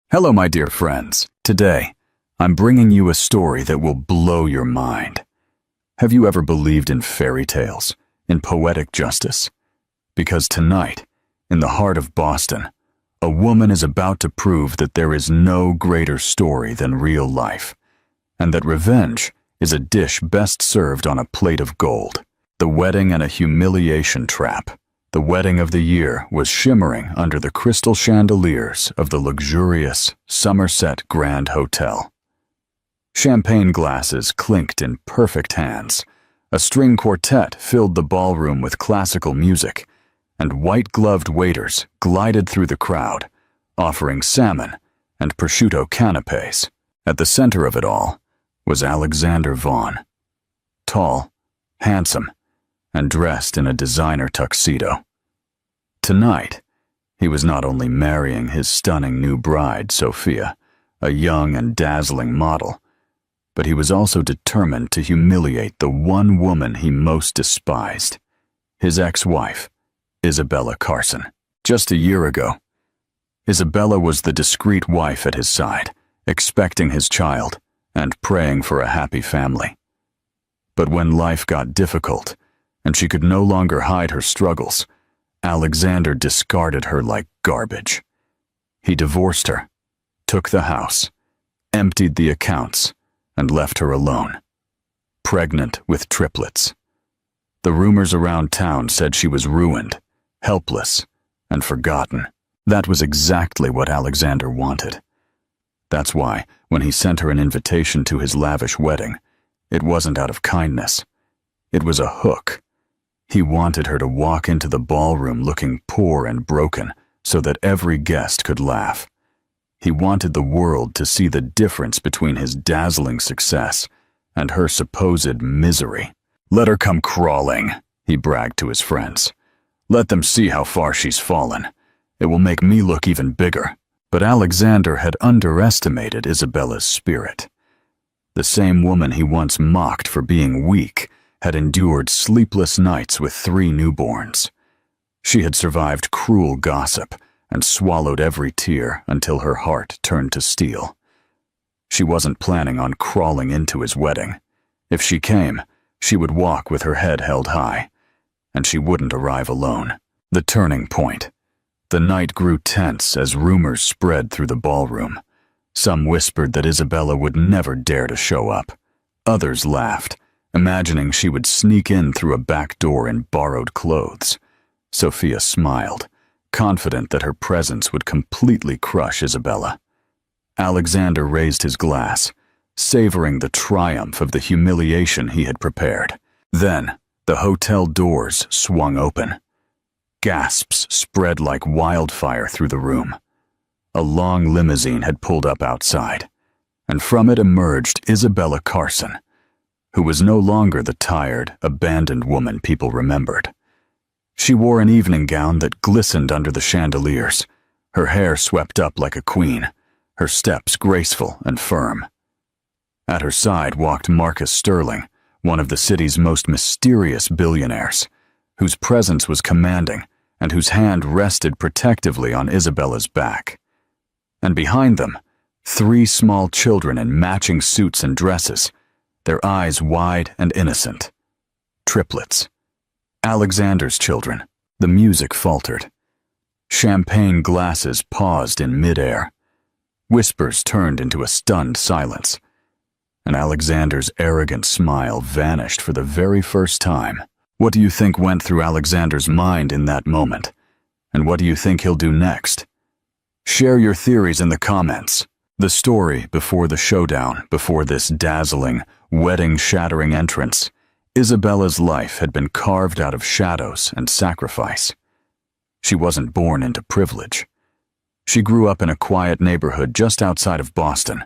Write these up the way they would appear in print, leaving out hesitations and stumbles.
Hello, my dear friends. Today, I'm bringing you a story that will blow your mind. Have you ever believed in fairy tales, in poetic justice? Because tonight, in the heart of Boston, a woman is about to prove that there is no greater story than real life, and that revenge is a dish best served on a plate of gold. The wedding and a humiliation trap. The wedding of the year was shimmering under the crystal chandeliers of the luxurious Somerset Grand Hotel. Champagne glasses clinked in perfect hands. A string quartet filled the ballroom with classical music, and white-gloved waiters glided through the crowd, offering salmon and prosciutto canapes. At the center of it all was Alexander Vaughn. Tall, handsome, and dressed in a designer tuxedo. Tonight, he was not only marrying his stunning new bride, Sophia, a young and dazzling model, but he was also determined to humiliate the one woman he most despised, his ex-wife, Isabella Carson. Just a year ago, Isabella was the discreet wife at his side, expecting his child and praying for a happy family. But when life got difficult, and she could no longer hide her struggles, Alexander discarded her like garbage. He divorced her, took the house, emptied the accounts, and left her alone, pregnant with triplets. The rumors around town said she was ruined, helpless, and forgotten. That was exactly what Alexander wanted. That's why, when he sent her an invitation to his lavish wedding, it wasn't out of kindness. It was a hook. He wanted her to walk into the ballroom looking poor and broken so that every guest could laugh. He wanted the world to see the difference between his dazzling success and her supposed misery. "Let her come crawling," he bragged to his friends. "Let them see how far she's fallen. It will make me look even bigger." But Alexander had underestimated Isabella's spirit. The same woman he once mocked for being weak had endured sleepless nights with 3 newborns. She had survived cruel gossip and swallowed every tear until her heart turned to steel. She wasn't planning on crawling into his wedding. If she came, she would walk with her head held high, and she wouldn't arrive alone. The turning point. The night grew tense as rumors spread through the ballroom. Some whispered that Isabella would never dare to show up. Others laughed, imagining she would sneak in through a back door in borrowed clothes. Sophia smiled, confident that her presence would completely crush Isabella. Alexander raised his glass, savoring the triumph of the humiliation he had prepared. Then, the hotel doors swung open. Gasps spread like wildfire through the room. A long limousine had pulled up outside, and from it emerged Isabella Carson, who was no longer the tired, abandoned woman people remembered. She wore an evening gown that glistened under the chandeliers, her hair swept up like a queen, her steps graceful and firm. At her side walked Marcus Sterling, one of the city's most mysterious billionaires, whose presence was commanding and whose hand rested protectively on Isabella's back. And behind them, 3 small children in matching suits and dresses, their eyes wide and innocent. Triplets. Alexander's children. The music faltered. Champagne glasses paused in midair. Whispers turned into a stunned silence, and Alexander's arrogant smile vanished for the very first time. What do you think went through Alexander's mind in that moment? And what do you think he'll do next? Share your theories in the comments. The story before the showdown, before this dazzling, wedding-shattering entrance, Isabella's life had been carved out of shadows and sacrifice. She wasn't born into privilege. She grew up in a quiet neighborhood just outside of Boston,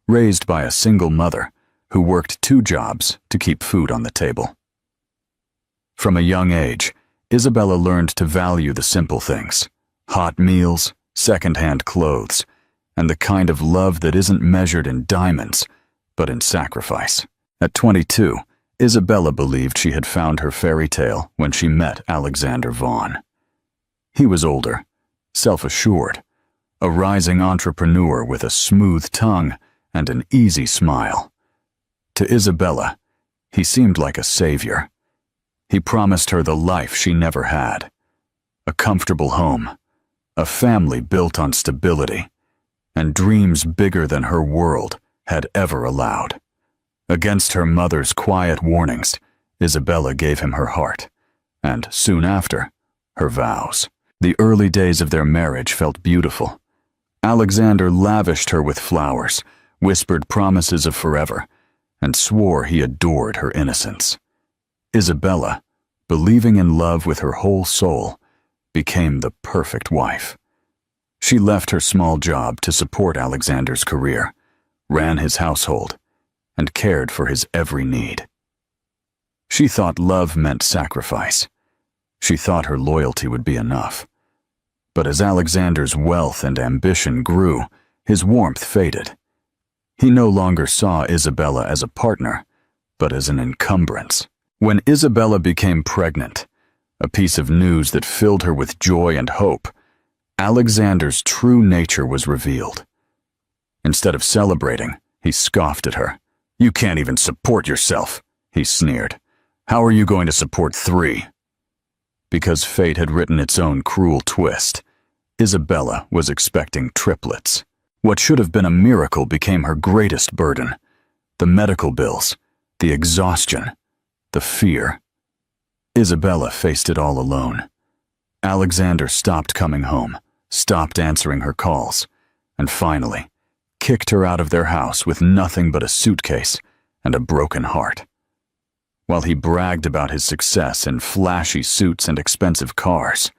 raised by a single mother who worked 2 jobs to keep food on the table. From a young age, Isabella learned to value the simple things: hot meals, second-hand clothes, and the kind of love that isn't measured in diamonds, but in sacrifice. At 22, Isabella believed she had found her fairy tale when she met Alexander Vaughn. He was older, self-assured, a rising entrepreneur with a smooth tongue and an easy smile. To Isabella, he seemed like a savior. He promised her the life she never had, a comfortable home, a family built on stability, and dreams bigger than her world had ever allowed. Against her mother's quiet warnings, Isabella gave him her heart, and soon after, her vows. The early days of their marriage felt beautiful. Alexander lavished her with flowers, whispered promises of forever, and swore he adored her innocence. Isabella, believing in love with her whole soul, became the perfect wife. She left her small job to support Alexander's career, ran his household, and cared for his every need. She thought love meant sacrifice. She thought her loyalty would be enough. But as Alexander's wealth and ambition grew, his warmth faded. He no longer saw Isabella as a partner, but as an encumbrance. When Isabella became pregnant, a piece of news that filled her with joy and hope, Alexander's true nature was revealed. Instead of celebrating, he scoffed at her. "You can't even support yourself," he sneered. "How are you going to support 3? Because fate had written its own cruel twist, Isabella was expecting triplets. What should have been a miracle became her greatest burden. The medical bills, the exhaustion, the fear. Isabella faced it all alone. Alexander stopped coming home, stopped answering her calls, and finally kicked her out of their house with nothing but a suitcase and a broken heart. While he bragged about his success in flashy suits and expensive cars,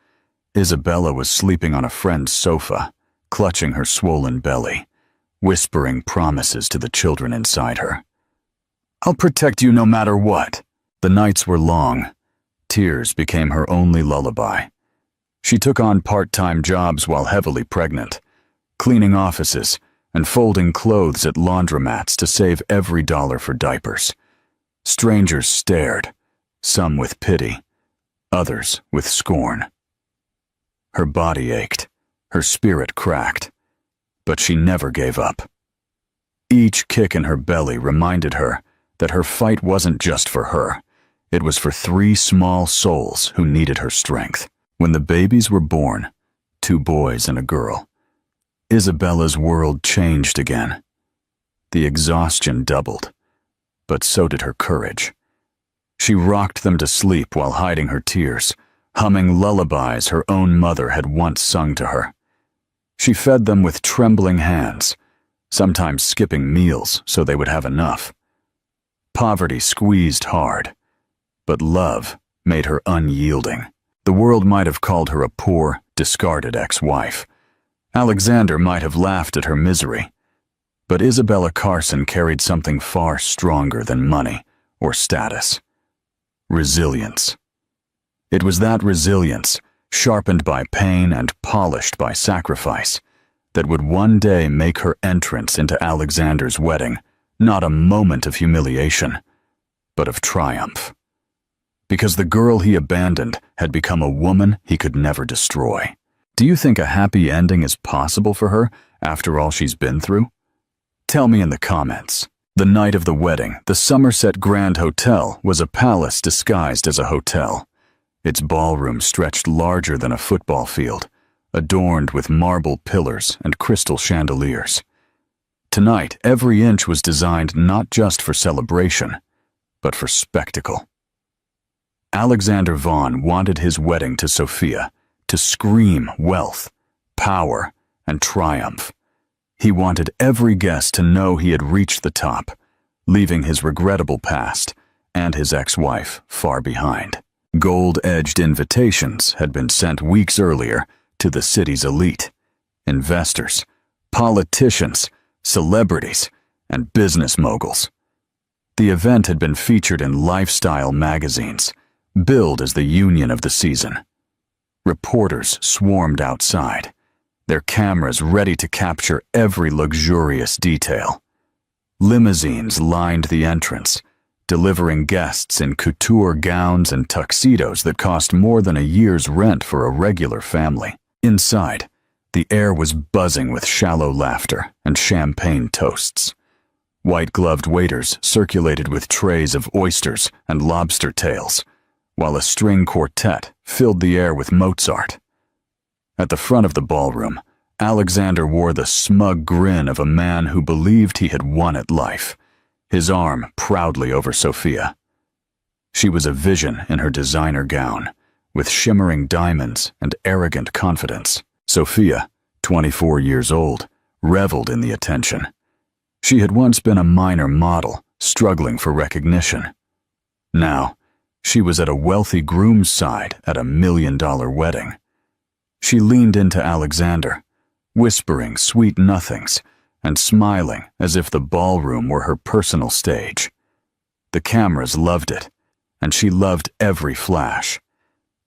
Isabella was sleeping on a friend's sofa, clutching her swollen belly, whispering promises to the children inside her. "I'll protect you no matter what." The nights were long. Tears became her only lullaby. She took on part-time jobs while heavily pregnant, cleaning offices and folding clothes at laundromats to save every dollar for diapers. Strangers stared, some with pity, others with scorn. Her body ached, her spirit cracked, but she never gave up. Each kick in her belly reminded her that her fight wasn't just for her. It was for 3 small souls who needed her strength. When the babies were born, 2 boys and a girl, Isabella's world changed again. The exhaustion doubled, but so did her courage. She rocked them to sleep while hiding her tears, humming lullabies her own mother had once sung to her. She fed them with trembling hands, sometimes skipping meals so they would have enough. Poverty squeezed hard, but love made her unyielding. The world might have called her a poor, discarded ex-wife. Alexander might have laughed at her misery, but Isabella Carson carried something far stronger than money or status: resilience. It was that resilience, sharpened by pain and polished by sacrifice, that would one day make her entrance into Alexander's wedding not a moment of humiliation, but of triumph. Because the girl he abandoned had become a woman he could never destroy. Do you think a happy ending is possible for her after all she's been through? Tell me in the comments. The night of the wedding, the Somerset Grand Hotel was a palace disguised as a hotel. Its ballroom stretched larger than a football field, adorned with marble pillars and crystal chandeliers. Tonight, every inch was designed not just for celebration, but for spectacle. Alexander Vaughn wanted his wedding to Sophia to scream wealth, power, and triumph. He wanted every guest to know he had reached the top, leaving his regrettable past and his ex-wife far behind. Gold-edged invitations had been sent weeks earlier to the city's elite: investors, politicians, celebrities, and business moguls. The event had been featured in lifestyle magazines, billed as the union of the season. Reporters swarmed outside, their cameras ready to capture every luxurious detail. Limousines lined the entrance, delivering guests in couture gowns and tuxedos that cost more than a year's rent for a regular family. Inside, The air was buzzing with shallow laughter and champagne toasts. White-gloved waiters circulated with trays of oysters and lobster tails, while a string quartet filled the air with Mozart. At the front of the ballroom, Alexander wore the smug grin of a man who believed he had won at life, his arm proudly over Sophia. She was a vision in her designer gown, with shimmering diamonds and arrogant confidence. Sophia, 24 years old, reveled in the attention. She had once been a minor model, struggling for recognition. Now, she was at a wealthy groom's side at a $1 million wedding. She leaned into Alexander, whispering sweet nothings and smiling as if the ballroom were her personal stage. The cameras loved it, and she loved every flash.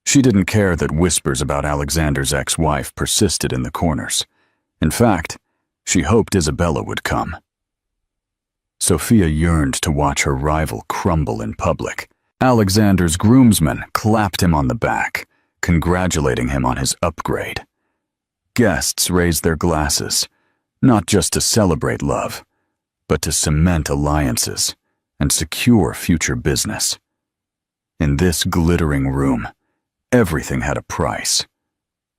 She didn't care that whispers about Alexander's ex-wife persisted in the corners. In fact, she hoped Isabella would come. Sophia yearned to watch her rival crumble in public. Alexander's groomsmen clapped him on the back, congratulating him on his upgrade. Guests raised their glasses, not just to celebrate love, but to cement alliances and secure future business. In this glittering room, everything had a price.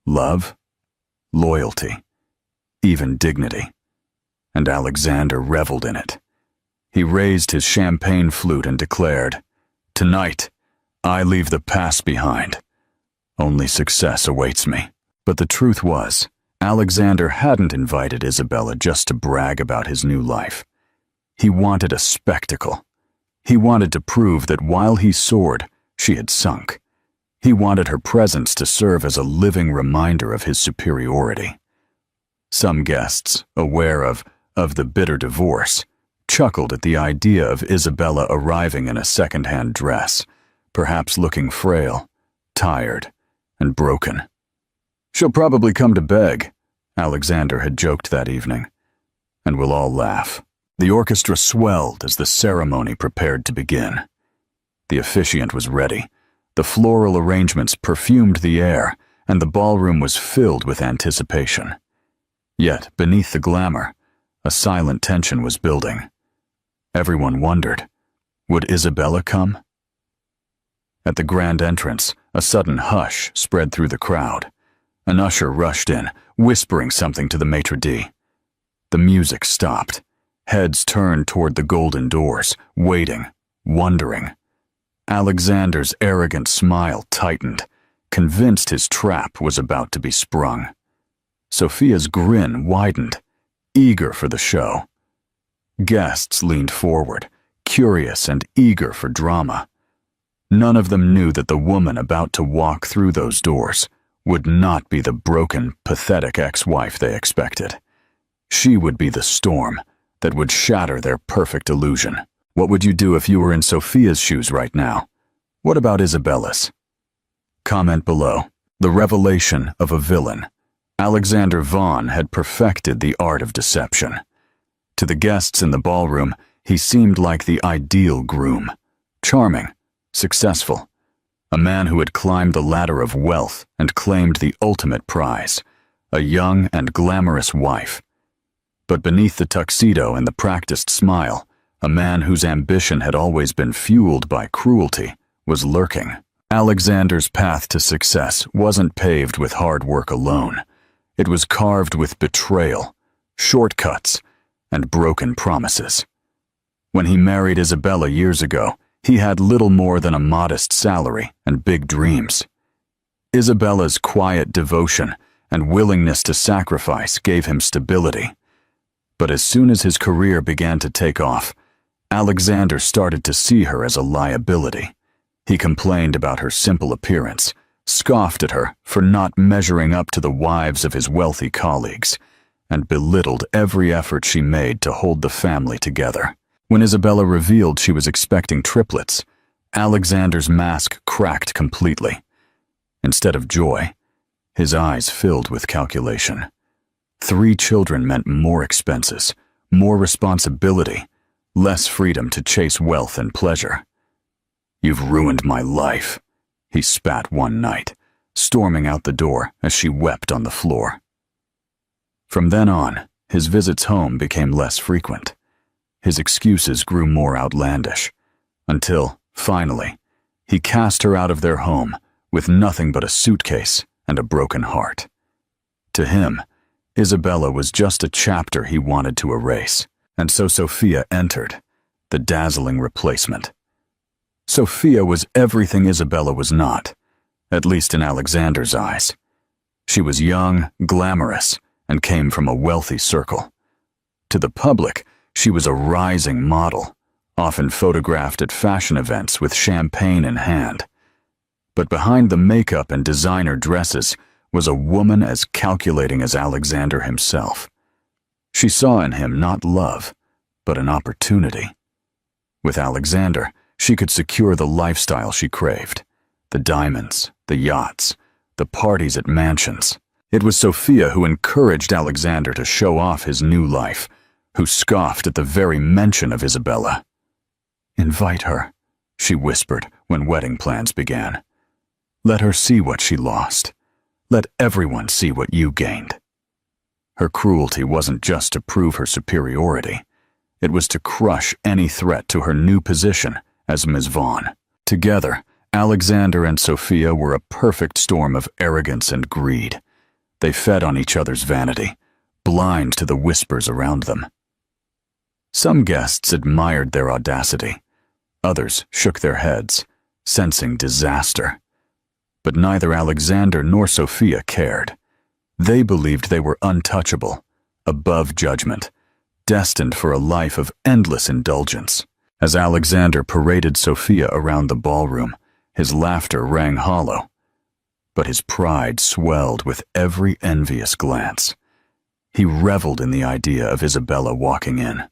Love, loyalty, even dignity. And Alexander reveled in it. He raised his champagne flute and declared, "Tonight, I leave the past behind. Only success awaits me." But the truth was, Alexander hadn't invited Isabella just to brag about his new life. He wanted a spectacle. He wanted to prove that while he soared, she had sunk. He wanted her presence to serve as a living reminder of his superiority. Some guests, aware of the bitter divorce, chuckled at the idea of Isabella arriving in a second-hand dress, perhaps looking frail, tired, and broken. "She'll probably come to beg," Alexander had joked that evening, and we'll all laugh. The orchestra swelled as the ceremony prepared to begin. The officiant was ready. The floral arrangements perfumed the air, and the ballroom was filled with anticipation. Yet, beneath the glamour, a silent tension was building. Everyone wondered, would Isabella come? At the grand entrance, a sudden hush spread through the crowd. An usher rushed in, whispering something to the maitre d'. The music stopped. Heads turned toward the golden doors, waiting, wondering. Alexander's arrogant smile tightened, convinced his trap was about to be sprung. Sophia's grin widened, eager for the show. Guests leaned forward, curious and eager for drama. None of them knew that the woman about to walk through those doors would not be the broken, pathetic ex-wife they expected. She would be the storm that would shatter their perfect illusion. What would you do if you were in Sophia's shoes right now? What about Isabella's? Comment below. The revelation of a villain. Alexander Vaughn had perfected the art of deception. To the guests in the ballroom, he seemed like the ideal groom. Charming, successful, a man who had climbed the ladder of wealth and claimed the ultimate prize, a young and glamorous wife. But beneath the tuxedo and the practiced smile, a man whose ambition had always been fueled by cruelty was lurking. Alexander's path to success wasn't paved with hard work alone. It was carved with betrayal, shortcuts, and broken promises. When he married Isabella years ago, he had little more than a modest salary and big dreams. Isabella's quiet devotion and willingness to sacrifice gave him stability. But as soon as his career began to take off, Alexander started to see her as a liability. He complained about her simple appearance, scoffed at her for not measuring up to the wives of his wealthy colleagues, and belittled every effort she made to hold the family together. When Isabella revealed she was expecting triplets, Alexander's mask cracked completely. Instead of joy, his eyes filled with calculation. 3 children meant more expenses, more responsibility, less freedom to chase wealth and pleasure. "You've ruined my life," he spat one night, storming out the door as she wept on the floor. From then on, his visits home became less frequent. His excuses grew more outlandish, until, finally, he cast her out of their home with nothing but a suitcase and a broken heart. To him, Isabella was just a chapter he wanted to erase, and so Sophia entered, the dazzling replacement. Sophia was everything Isabella was not, at least in Alexander's eyes. She was young, glamorous, and came from a wealthy circle. To the public, she was a rising model, often photographed at fashion events with champagne in hand. But behind the makeup and designer dresses was a woman as calculating as Alexander himself. She saw in him not love, but an opportunity. With Alexander, she could secure the lifestyle she craved: the diamonds, the yachts, the parties at mansions. It was Sophia who encouraged Alexander to show off his new life, who scoffed at the very mention of Isabella. "Invite her," she whispered when wedding plans began. "Let her see what she lost. Let everyone see what you gained." Her cruelty wasn't just to prove her superiority. It was to crush any threat to her new position as Ms. Vaughn. Together, Alexander and Sophia were a perfect storm of arrogance and greed. They fed on each other's vanity, blind to the whispers around them. Some guests admired their audacity. Others shook their heads, sensing disaster. But neither Alexander nor Sophia cared. They believed they were untouchable, above judgment, destined for a life of endless indulgence. As Alexander paraded Sophia around the ballroom, his laughter rang hollow. But his pride swelled with every envious glance. He reveled in the idea of Isabella walking in,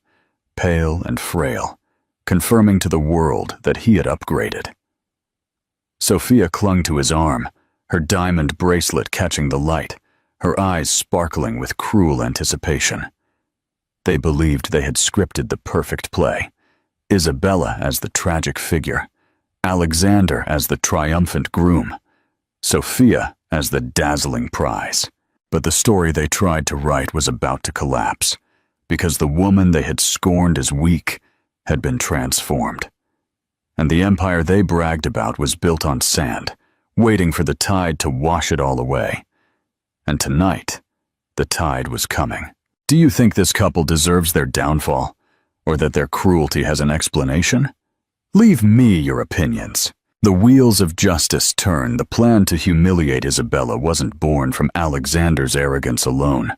pale and frail, confirming to the world that he had upgraded. Sophia clung to his arm, her diamond bracelet catching the light, her eyes sparkling with cruel anticipation. They believed they had scripted the perfect play: Isabella as the tragic figure, Alexander as the triumphant groom, Sophia as the dazzling prize. But the story they tried to write was about to collapse, because the woman they had scorned as weak had been transformed. And the empire they bragged about was built on sand, waiting for the tide to wash it all away. And tonight, the tide was coming. Do you think this couple deserves their downfall, or that their cruelty has an explanation? Leave me your opinions. The wheels of justice turned. The plan to humiliate Isabella wasn't born from Alexander's arrogance alone.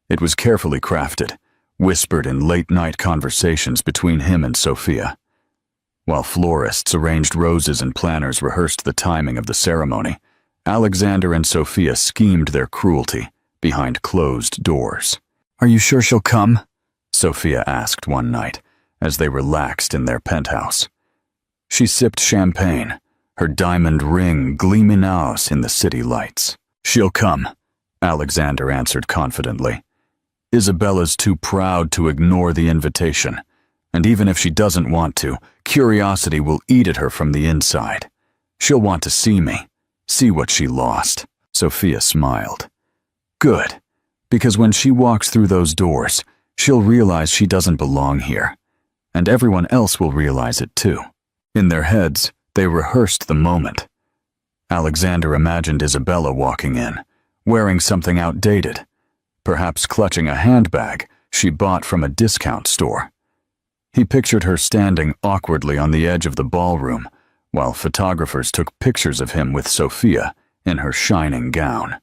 It was carefully crafted, whispered in late-night conversations between him and Sophia. While florists arranged roses and planners rehearsed the timing of the ceremony, Alexander and Sophia schemed their cruelty behind closed doors. "Are you sure she'll come?" Sophia asked one night, as they relaxed in their penthouse. She sipped champagne, her diamond ring gleaming out in the city lights. "She'll come," Alexander answered confidently. "Isabella's too proud to ignore the invitation, and even if she doesn't want to, curiosity will eat at her from the inside. She'll want to see me, see what she lost." Sophia smiled. "Good, because when she walks through those doors, she'll realize she doesn't belong here, and everyone else will realize it too." In their heads, they rehearsed the moment. Alexander imagined Isabella walking in, wearing something outdated, perhaps clutching a handbag she bought from a discount store. He pictured her standing awkwardly on the edge of the ballroom, while photographers took pictures of him with Sophia in her shining gown.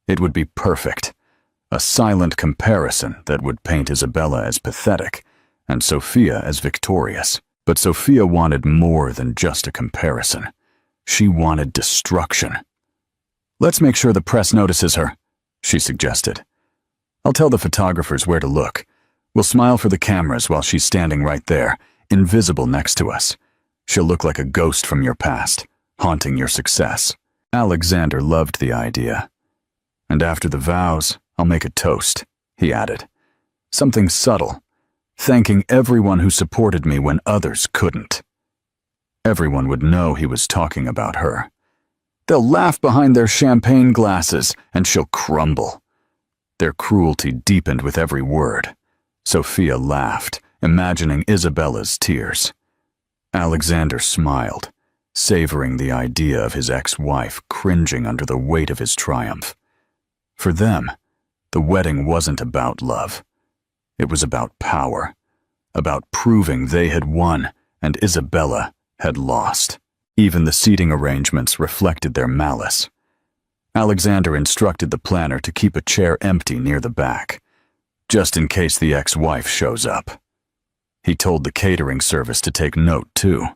It would be perfect, a silent comparison that would paint Isabella as pathetic and Sophia as victorious. But Sophia wanted more than just a comparison. She wanted destruction. "Let's make sure the press notices her," she suggested. "I'll tell the photographers where to look. We'll smile for the cameras while she's standing right there, invisible next to us. She'll look like a ghost from your past, haunting your success." Alexander loved the idea. "And after the vows, I'll make a toast," he added. "Something subtle, thanking everyone who supported me when others couldn't." Everyone would know he was talking about her. "They'll laugh behind their champagne glasses, and she'll crumble." Their cruelty deepened with every word. Sophia laughed, imagining Isabella's tears. Alexander smiled, savoring the idea of his ex-wife cringing under the weight of his triumph. For them, the wedding wasn't about love. It was about power, about proving they had won and Isabella had lost. Even the seating arrangements reflected their malice. Alexander instructed the planner to keep a chair empty near the back, just in case the ex-wife shows up. He told the catering service to take note, too.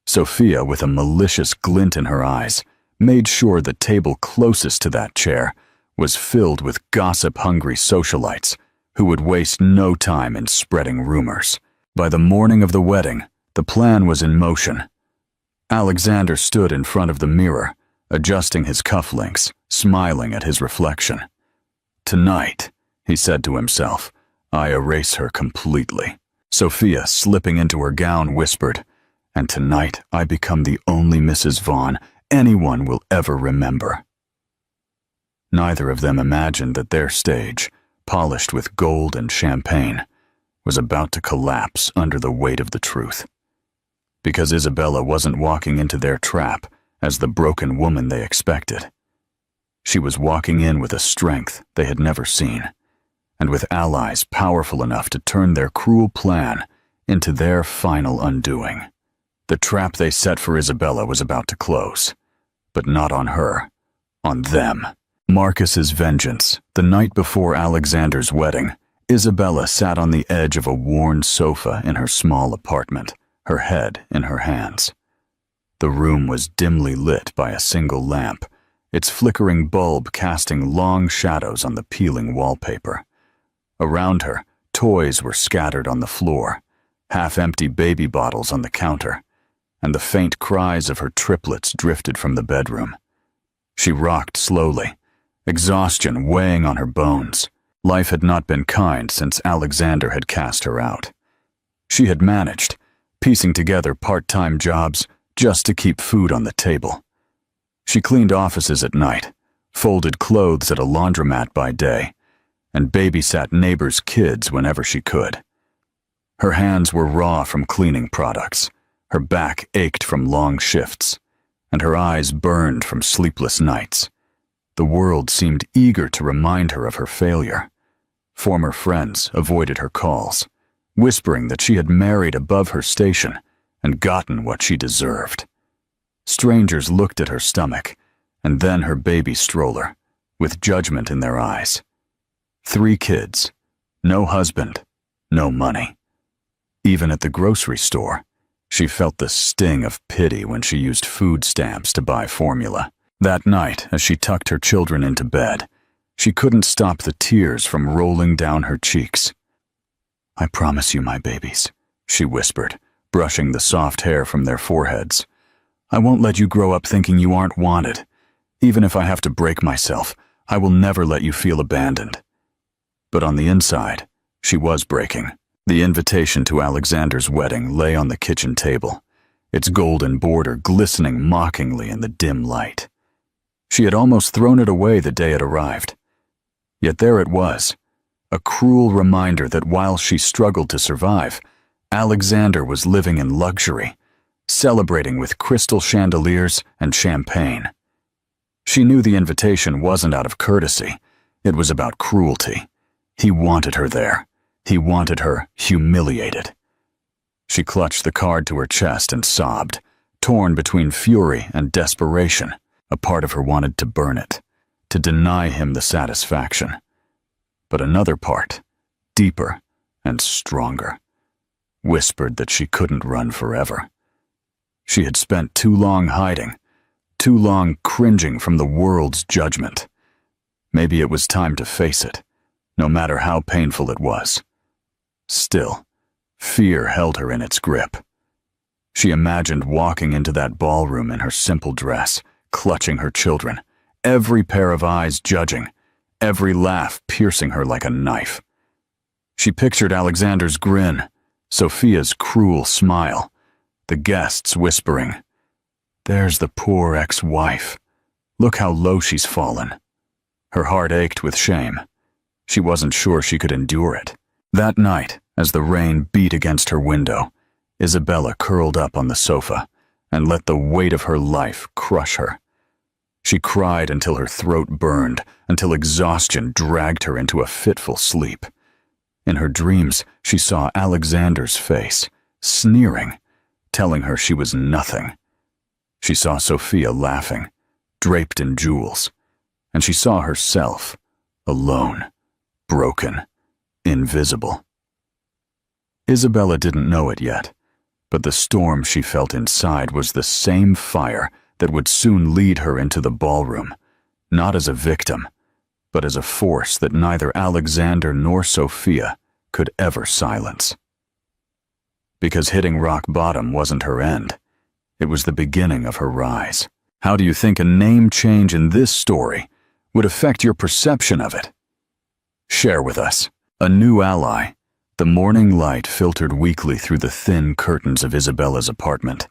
Sophia, with a malicious glint in her eyes, made sure the table closest to that chair was filled with gossip-hungry socialites who would waste no time in spreading rumors. By the morning of the wedding, the plan was in motion. Alexander stood in front of the mirror, adjusting his cufflinks, smiling at his reflection. "Tonight," he said to himself, "I erase her completely." Sophia, slipping into her gown, whispered, "And tonight I become the only Mrs. Vaughn anyone will ever remember." Neither of them imagined that their stage, polished with gold and champagne, was about to collapse under the weight of the truth. Because Isabella wasn't walking into their trap as the broken woman they expected. She was walking in with a strength they had never seen, and with allies powerful enough to turn their cruel plan into their final undoing. The trap they set for Isabella was about to close, but not on her, on them. Marcus's vengeance. The night before Alexander's wedding, Isabella sat on the edge of a worn sofa in her small apartment, her head in her hands. The room was dimly lit by a single lamp, its flickering bulb casting long shadows on the peeling wallpaper. Around her, toys were scattered on the floor, half-empty baby bottles on the counter, and the faint cries of her triplets drifted from the bedroom. She rocked slowly, exhaustion weighing on her bones. Life had not been kind since Alexander had cast her out. She had managed, piecing together part-time jobs just to keep food on the table. She cleaned offices at night, folded clothes at a laundromat by day, and babysat neighbors' kids whenever she could. Her hands were raw from cleaning products, her back ached from long shifts, and her eyes burned from sleepless nights. The world seemed eager to remind her of her failure. Former friends avoided her calls, whispering that she had married above her station and gotten what she deserved. Strangers looked at her stomach, and then her baby stroller, with judgment in their eyes. 3 kids, no husband, no money. Even at the grocery store, she felt the sting of pity when she used food stamps to buy formula. That night, as she tucked her children into bed, she couldn't stop the tears from rolling down her cheeks. "I promise you, my babies," she whispered, brushing the soft hair from their foreheads. "I won't let you grow up thinking you aren't wanted. Even if I have to break myself, I will never let you feel abandoned." But on the inside, she was breaking. The invitation to Alexander's wedding lay on the kitchen table, its golden border glistening mockingly in the dim light. She had almost thrown it away the day it arrived. Yet there it was, a cruel reminder that while she struggled to survive, Alexander was living in luxury, celebrating with crystal chandeliers and champagne. She knew the invitation wasn't out of courtesy, it was about cruelty. He wanted her there. He wanted her humiliated. She clutched the card to her chest and sobbed, torn between fury and desperation. A part of her wanted to burn it, to deny him the satisfaction. But another part, deeper and stronger, whispered that she couldn't run forever. She had spent too long hiding, too long cringing from the world's judgment. Maybe it was time to face it, no matter how painful it was. Still, fear held her in its grip. She imagined walking into that ballroom in her simple dress, clutching her children, every pair of eyes judging, every laugh piercing her like a knife. She pictured Alexander's grin, Sophia's cruel smile, the guests whispering, "There's the poor ex-wife. Look how low she's fallen." Her heart ached with shame, She wasn't sure she could endure it. That night, as the rain beat against her window, Isabella curled up on the sofa and let the weight of her life crush her. She cried until her throat burned, until exhaustion dragged her into a fitful sleep. In her dreams, she saw Alexander's face, sneering, telling her she was nothing. She saw Sophia laughing, draped in jewels, and she saw herself, alone, broken, invisible. Isabella didn't know it yet, but the storm she felt inside was the same fire that would soon lead her into the ballroom, not as a victim, but as a force that neither Alexander nor Sophia could ever silence. Because hitting rock bottom wasn't her end, it was the beginning of her rise. How do you think a name change in this story would affect your perception of it? Share with us. A new ally. The morning light filtered weakly through the thin curtains of Isabella's apartment,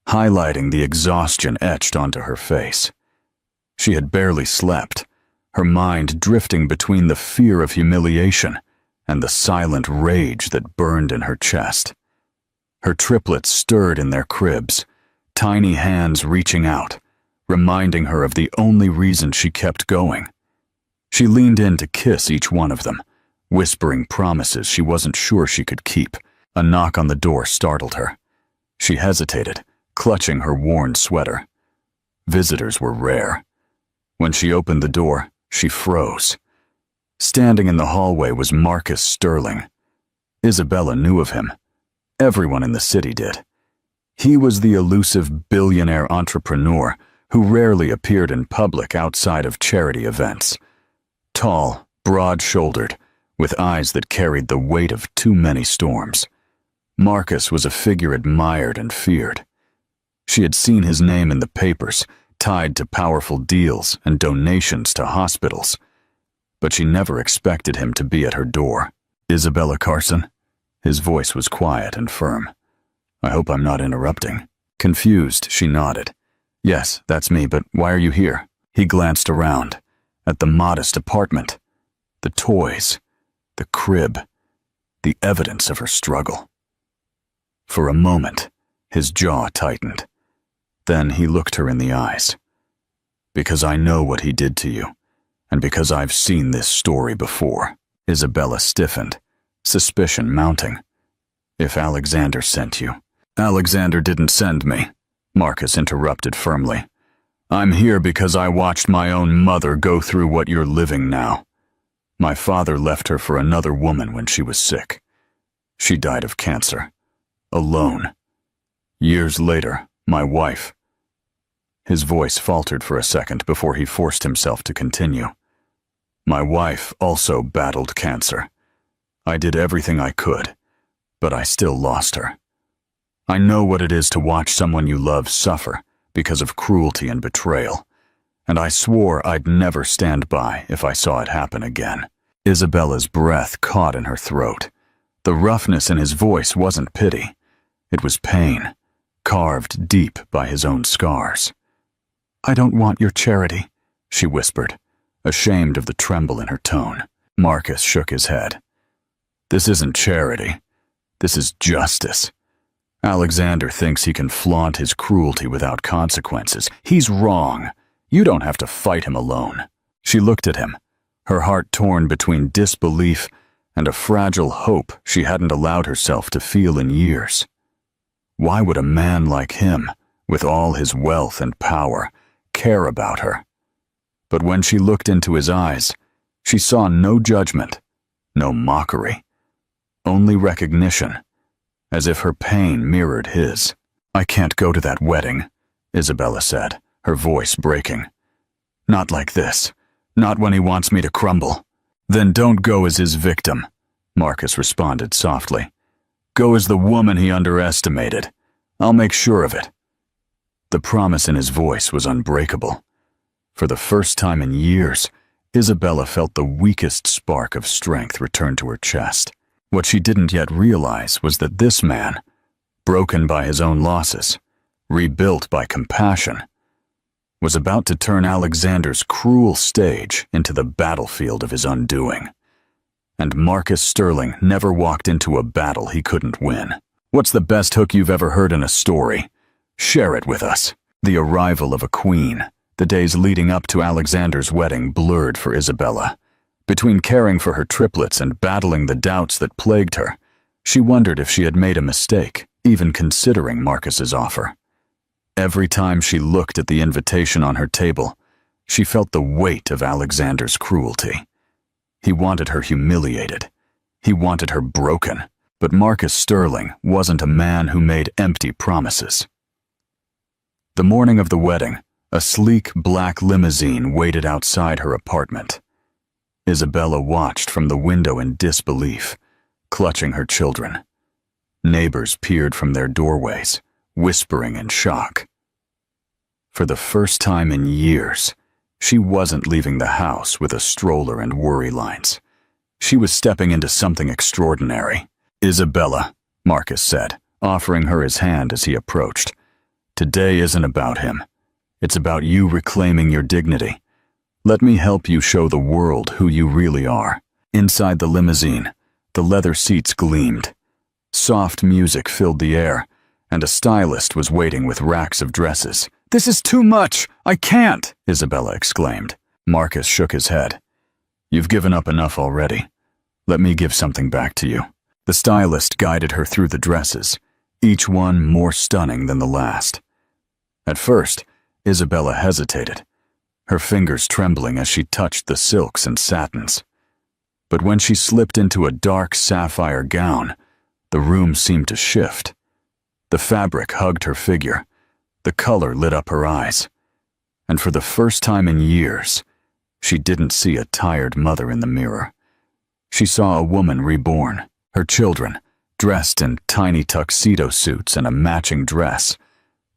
highlighting the exhaustion etched onto her face. She had barely slept, her mind drifting between the fear of humiliation and the silent rage that burned in her chest. Her triplets stirred in their cribs, tiny hands reaching out, reminding her of the only reason she kept going. She leaned in to kiss each one of them, whispering promises she wasn't sure she could keep. A knock on the door startled her. She hesitated, clutching her worn sweater. Visitors were rare. When she opened the door, she froze. Standing in the hallway was Marcus Sterling. Isabella knew of him. Everyone in the city did. He was the elusive billionaire entrepreneur who rarely appeared in public outside of charity events. Tall, broad-shouldered, with eyes that carried the weight of too many storms. Marcus was a figure admired and feared. She had seen his name in the papers, tied to powerful deals and donations to hospitals. But she never expected him to be at her door. Isabella Carson? His voice was quiet and firm. I hope I'm not interrupting. Confused, she nodded. Yes, that's me, but why are you here? He glanced around, at the modest apartment, the toys, the crib, the evidence of her struggle. For a moment, his jaw tightened. Then he looked her in the eyes. Because I know what he did to you, and because I've seen this story before. Isabella stiffened, suspicion mounting. If Alexander sent you. Alexander didn't send me, Marcus interrupted firmly. I'm here because I watched my own mother go through what you're living now. My father left her for another woman when she was sick. She died of cancer. Alone. Years later, my wife. His voice faltered for a second before he forced himself to continue. My wife also battled cancer. I did everything I could, but I still lost her. I know what it is to watch someone you love suffer because of cruelty and betrayal, and I swore I'd never stand by if I saw it happen again. Isabella's breath caught in her throat. The roughness in his voice wasn't pity. It was pain, carved deep by his own scars. I don't want your charity, she whispered, ashamed of the tremble in her tone. Marcus shook his head. This isn't charity. This is justice. Alexander thinks he can flaunt his cruelty without consequences. He's wrong. You don't have to fight him alone. She looked at him, her heart torn between disbelief and a fragile hope she hadn't allowed herself to feel in years. Why would a man like him, with all his wealth and power, care about her? But when she looked into his eyes, she saw no judgment, no mockery, only recognition, as if her pain mirrored his. I can't go to that wedding, Isabella said, her voice breaking. Not like this. Not when he wants me to crumble. Then don't go as his victim, Marcus responded softly. Go as the woman he underestimated. I'll make sure of it. The promise in his voice was unbreakable. For the first time in years, Isabella felt the weakest spark of strength return to her chest. What she didn't yet realize was that this man, broken by his own losses, rebuilt by compassion, was about to turn Alexander's cruel stage into the battlefield of his undoing. and Marcus Sterling never walked into a battle he couldn't win. What's the best hook you've ever heard in a story? Share it with us. The arrival of a queen. The days leading up to Alexander's wedding blurred for Isabella. Between caring for her triplets and battling the doubts that plagued her, she wondered if she had made a mistake, even considering Marcus's offer. Every time she looked at the invitation on her table, she felt the weight of Alexander's cruelty. He wanted her humiliated. He wanted her broken. But Marcus Sterling wasn't a man who made empty promises. The morning of the wedding, a sleek black limousine waited outside her apartment. Isabella watched from the window in disbelief, clutching her children. Neighbors peered from their doorways, whispering in shock. For the first time in years, she wasn't leaving the house with a stroller and worry lines. She was stepping into something extraordinary. "Isabella," Marcus said, offering her his hand as he approached. "Today isn't about him. It's about you reclaiming your dignity. Let me help you show the world who you really are." Inside the limousine, the leather seats gleamed. Soft music filled the air, and a stylist was waiting with racks of dresses. "This is too much! I can't!" Isabella exclaimed. Marcus shook his head. "You've given up enough already. Let me give something back to you." The stylist guided her through the dresses, each one more stunning than the last. At first, Isabella hesitated, her fingers trembling as she touched the silks and satins. But when she slipped into a dark sapphire gown, the room seemed to shift. The fabric hugged her figure, the color lit up her eyes, and for the first time in years, she didn't see a tired mother in the mirror. She saw a woman reborn, her children, dressed in tiny tuxedo suits and a matching dress,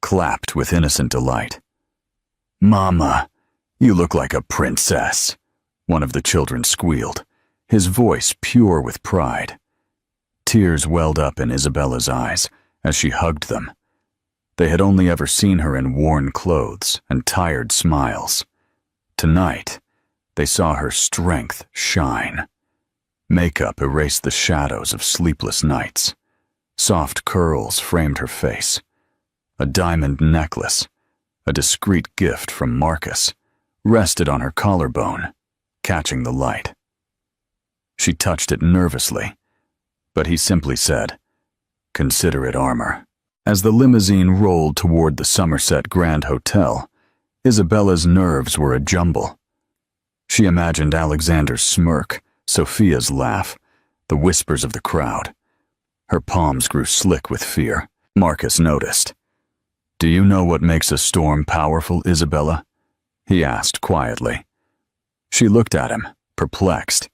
clapped with innocent delight. "Mama, you look like a princess," one of the children squealed, his voice pure with pride. Tears welled up in Isabella's eyes as she hugged them. They had only ever seen her in worn clothes and tired smiles. Tonight, they saw her strength shine. Makeup erased the shadows of sleepless nights. Soft curls framed her face. A diamond necklace, a discreet gift from Marcus, rested on her collarbone, catching the light. She touched it nervously, but he simply said, "Consider it armor." As the limousine rolled toward the Somerset Grand Hotel, Isabella's nerves were a jumble. She imagined Alexander's smirk, Sophia's laugh, the whispers of the crowd. Her palms grew slick with fear. Marcus noticed. "Do you know what makes a storm powerful, Isabella?" he asked quietly. She looked at him, perplexed.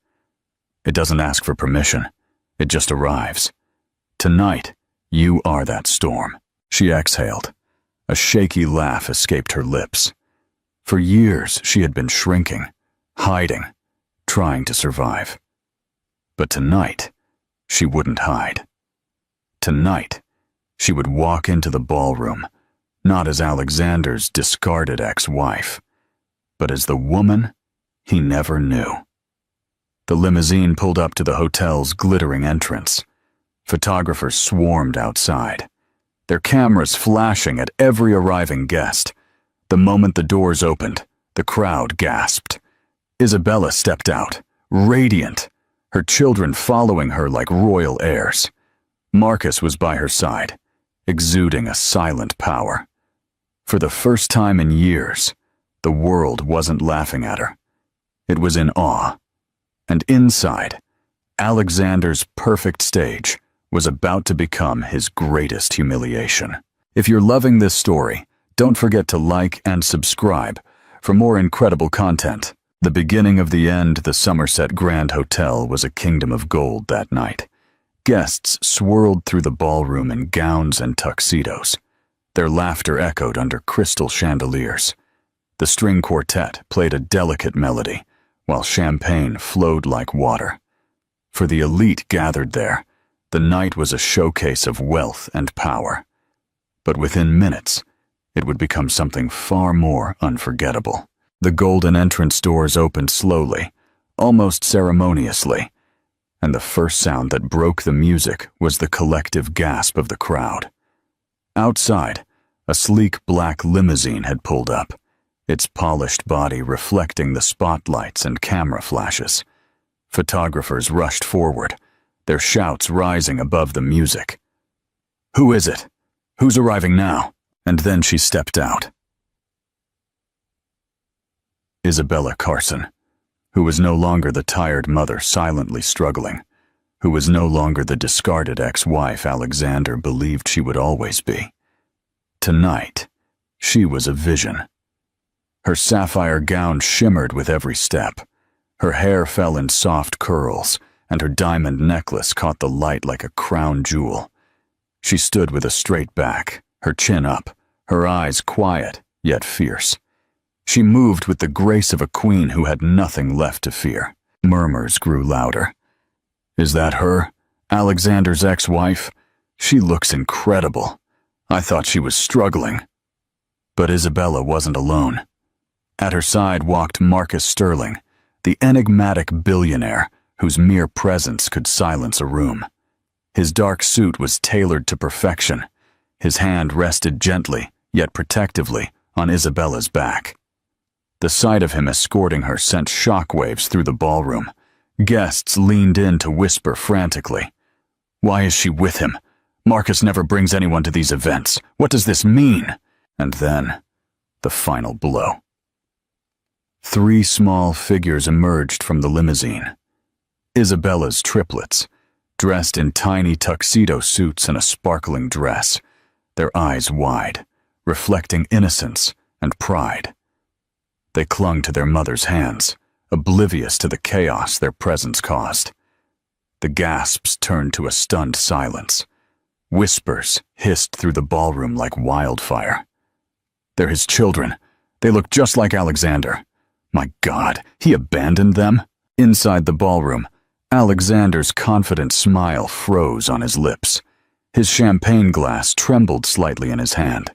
"It doesn't ask for permission. It just arrives. Tonight, you are that storm." She exhaled. A shaky laugh escaped her lips. For years, she had been shrinking, hiding, trying to survive. But tonight, she wouldn't hide. Tonight, she would walk into the ballroom, not as Alexander's discarded ex-wife, but as the woman he never knew. The limousine pulled up to the hotel's glittering entrance. Photographers swarmed outside, their cameras flashing at every arriving guest. The moment the doors opened, the crowd gasped. Isabella stepped out, radiant, her children following her like royal heirs. Marcus was by her side, exuding a silent power. For the first time in years, the world wasn't laughing at her. It was in awe. And inside, Alexander's perfect stage was about to become his greatest humiliation. If you're loving this story, don't forget to like and subscribe for more incredible content. The beginning of the end, the Somerset Grand Hotel was a kingdom of gold that night. Guests swirled through the ballroom in gowns and tuxedos. Their laughter echoed under crystal chandeliers. The string quartet played a delicate melody, while champagne flowed like water. For the elite gathered there, the night was a showcase of wealth and power. But within minutes, it would become something far more unforgettable. The golden entrance doors opened slowly, almost ceremoniously, and the first sound that broke the music was the collective gasp of the crowd. Outside, a sleek black limousine had pulled up, its polished body reflecting the spotlights and camera flashes. Photographers rushed forward, their shouts rising above the music. "Who is it? Who's arriving now?" And then she stepped out. Isabella Carson, who was no longer the tired mother silently struggling, who was no longer the discarded ex-wife Alexander believed she would always be. Tonight, she was a vision. Her sapphire gown shimmered with every step. Her hair fell in soft curls, and her diamond necklace caught the light like a crown jewel. She stood with a straight back, her chin up, her eyes quiet yet fierce. She moved with the grace of a queen who had nothing left to fear. Murmurs grew louder. "Is that her? Alexander's ex-wife? She looks incredible. I thought she was struggling." But Isabella wasn't alone. At her side walked Marcus Sterling, the enigmatic billionaire whose mere presence could silence a room. His dark suit was tailored to perfection. His hand rested gently, yet protectively, on Isabella's back. The sight of him escorting her sent shockwaves through the ballroom. Guests leaned in to whisper frantically, "Why is she with him? Marcus never brings anyone to these events. What does this mean?" And then, the final blow. 3 small figures emerged from the limousine. Isabella's triplets, dressed in tiny tuxedo suits and a sparkling dress, their eyes wide, reflecting innocence and pride. They clung to their mother's hands, oblivious to the chaos their presence caused. The gasps turned to a stunned silence. Whispers hissed through the ballroom like wildfire. "They're his children. They look just like Alexander. My God, he abandoned them?" Inside the ballroom, Alexander's confident smile froze on his lips. His champagne glass trembled slightly in his hand.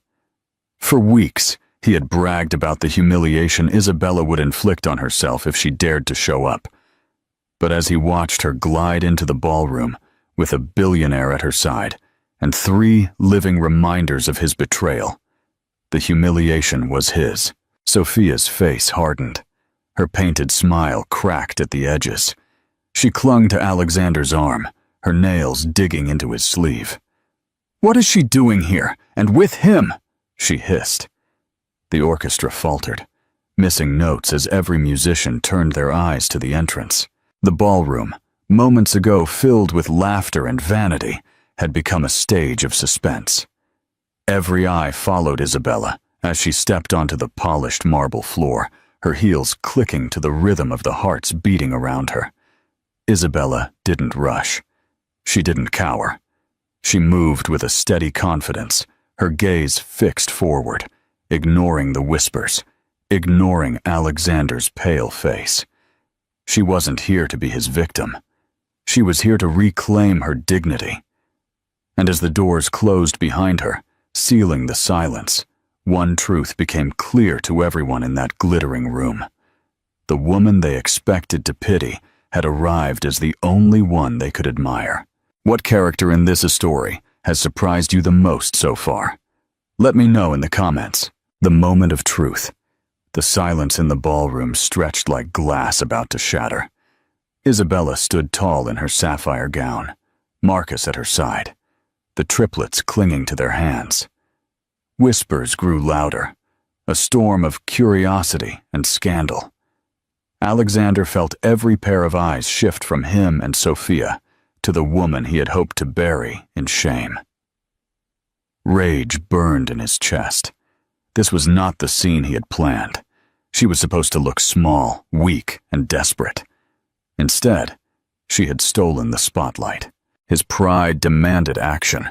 For weeks, he had bragged about the humiliation Isabella would inflict on herself if she dared to show up. But as he watched her glide into the ballroom, with a billionaire at her side, and 3 living reminders of his betrayal, the humiliation was his. Sophia's face hardened. Her painted smile cracked at the edges. She clung to Alexander's arm, her nails digging into his sleeve. "What is she doing here, and with him?" she hissed. The orchestra faltered, missing notes as every musician turned their eyes to the entrance. The ballroom, moments ago filled with laughter and vanity, had become a stage of suspense. Every eye followed Isabella as she stepped onto the polished marble floor, her heels clicking to the rhythm of the hearts beating around her. Isabella didn't rush. She didn't cower. She moved with a steady confidence, her gaze fixed forward, ignoring the whispers, ignoring Alexander's pale face. She wasn't here to be his victim. She was here to reclaim her dignity. And as the doors closed behind her, sealing the silence, one truth became clear to everyone in that glittering room. The woman they expected to pity had arrived as the only one they could admire. What character in this story has surprised you the most so far? Let me know in the comments. The moment of truth. The silence in the ballroom stretched like glass about to shatter. Isabella stood tall in her sapphire gown, Marcus at her side, the triplets clinging to their hands. Whispers grew louder, a storm of curiosity and scandal. Alexander felt every pair of eyes shift from him and Sophia to the woman he had hoped to bury in shame. Rage burned in his chest. This was not the scene he had planned. She was supposed to look small, weak, and desperate. Instead, she had stolen the spotlight. His pride demanded action.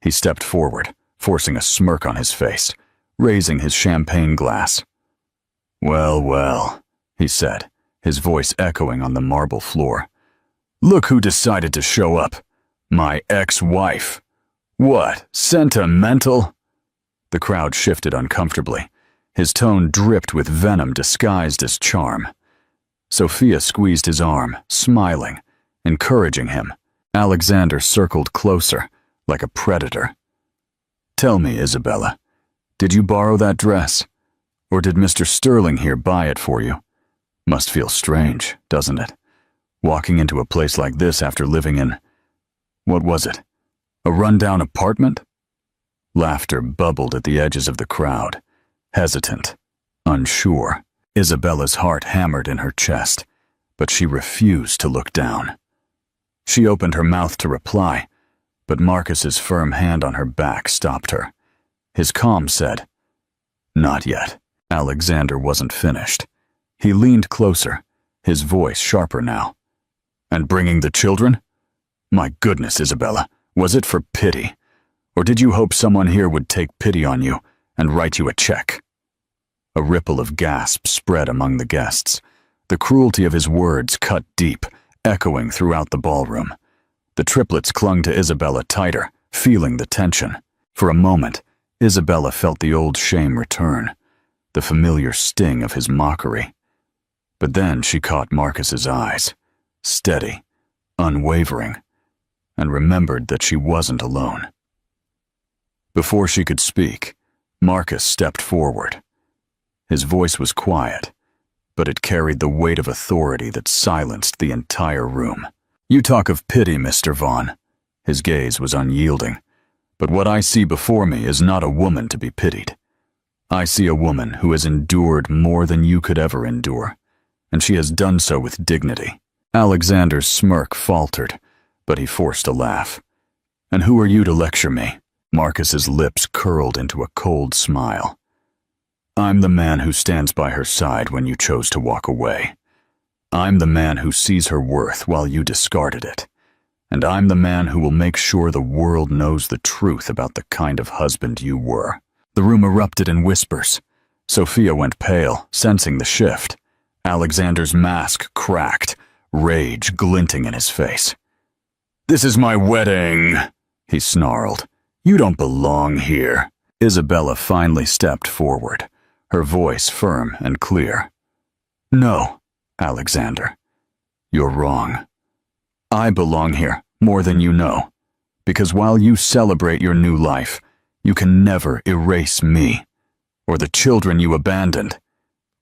He stepped forward, forcing a smirk on his face, raising his champagne glass. "Well, well," he said, his voice echoing on the marble floor. "Look who decided to show up. My ex-wife. What, sentimental?" The crowd shifted uncomfortably. His tone dripped with venom disguised as charm. Sophia squeezed his arm, smiling, encouraging him. Alexander circled closer, like a predator. "Tell me, Isabella, did you borrow that dress? Or did Mr. Sterling here buy it for you? Must feel strange, doesn't it? Walking into a place like this after living in, what was it, a rundown apartment?" Laughter bubbled at the edges of the crowd, hesitant, unsure. Isabella's heart hammered in her chest, but she refused to look down. She opened her mouth to reply, but Marcus's firm hand on her back stopped her. His calm said, "Not yet." Alexander wasn't finished. He leaned closer, his voice sharper now. "And bringing the children? My goodness, Isabella, was it for pity? Or did you hope someone here would take pity on you and write you a check?" A ripple of gasps spread among the guests. The cruelty of his words cut deep, echoing throughout the ballroom. The triplets clung to Isabella tighter, feeling the tension. For a moment, Isabella felt the old shame return, the familiar sting of his mockery. But then she caught Marcus's eyes, steady, unwavering, and remembered that she wasn't alone. Before she could speak, Marcus stepped forward. His voice was quiet, but it carried the weight of authority that silenced the entire room. "You talk of pity, Mr. Vaughn." His gaze was unyielding. "But what I see before me is not a woman to be pitied. I see a woman who has endured more than you could ever endure, and she has done so with dignity." Alexander's smirk faltered, but he forced a laugh. "And who are you to lecture me?" Marcus's lips curled into a cold smile. "I'm the man who stands by her side when you chose to walk away. I'm the man who sees her worth while you discarded it. And I'm the man who will make sure the world knows the truth about the kind of husband you were." The room erupted in whispers. Sophia went pale, sensing the shift. Alexander's mask cracked, rage glinting in his face. "This is my wedding," he snarled. "You don't belong here." Isabella finally stepped forward, her voice firm and clear. "No, Alexander, you're wrong. I belong here more than you know, because while you celebrate your new life, you can never erase me, or the children you abandoned.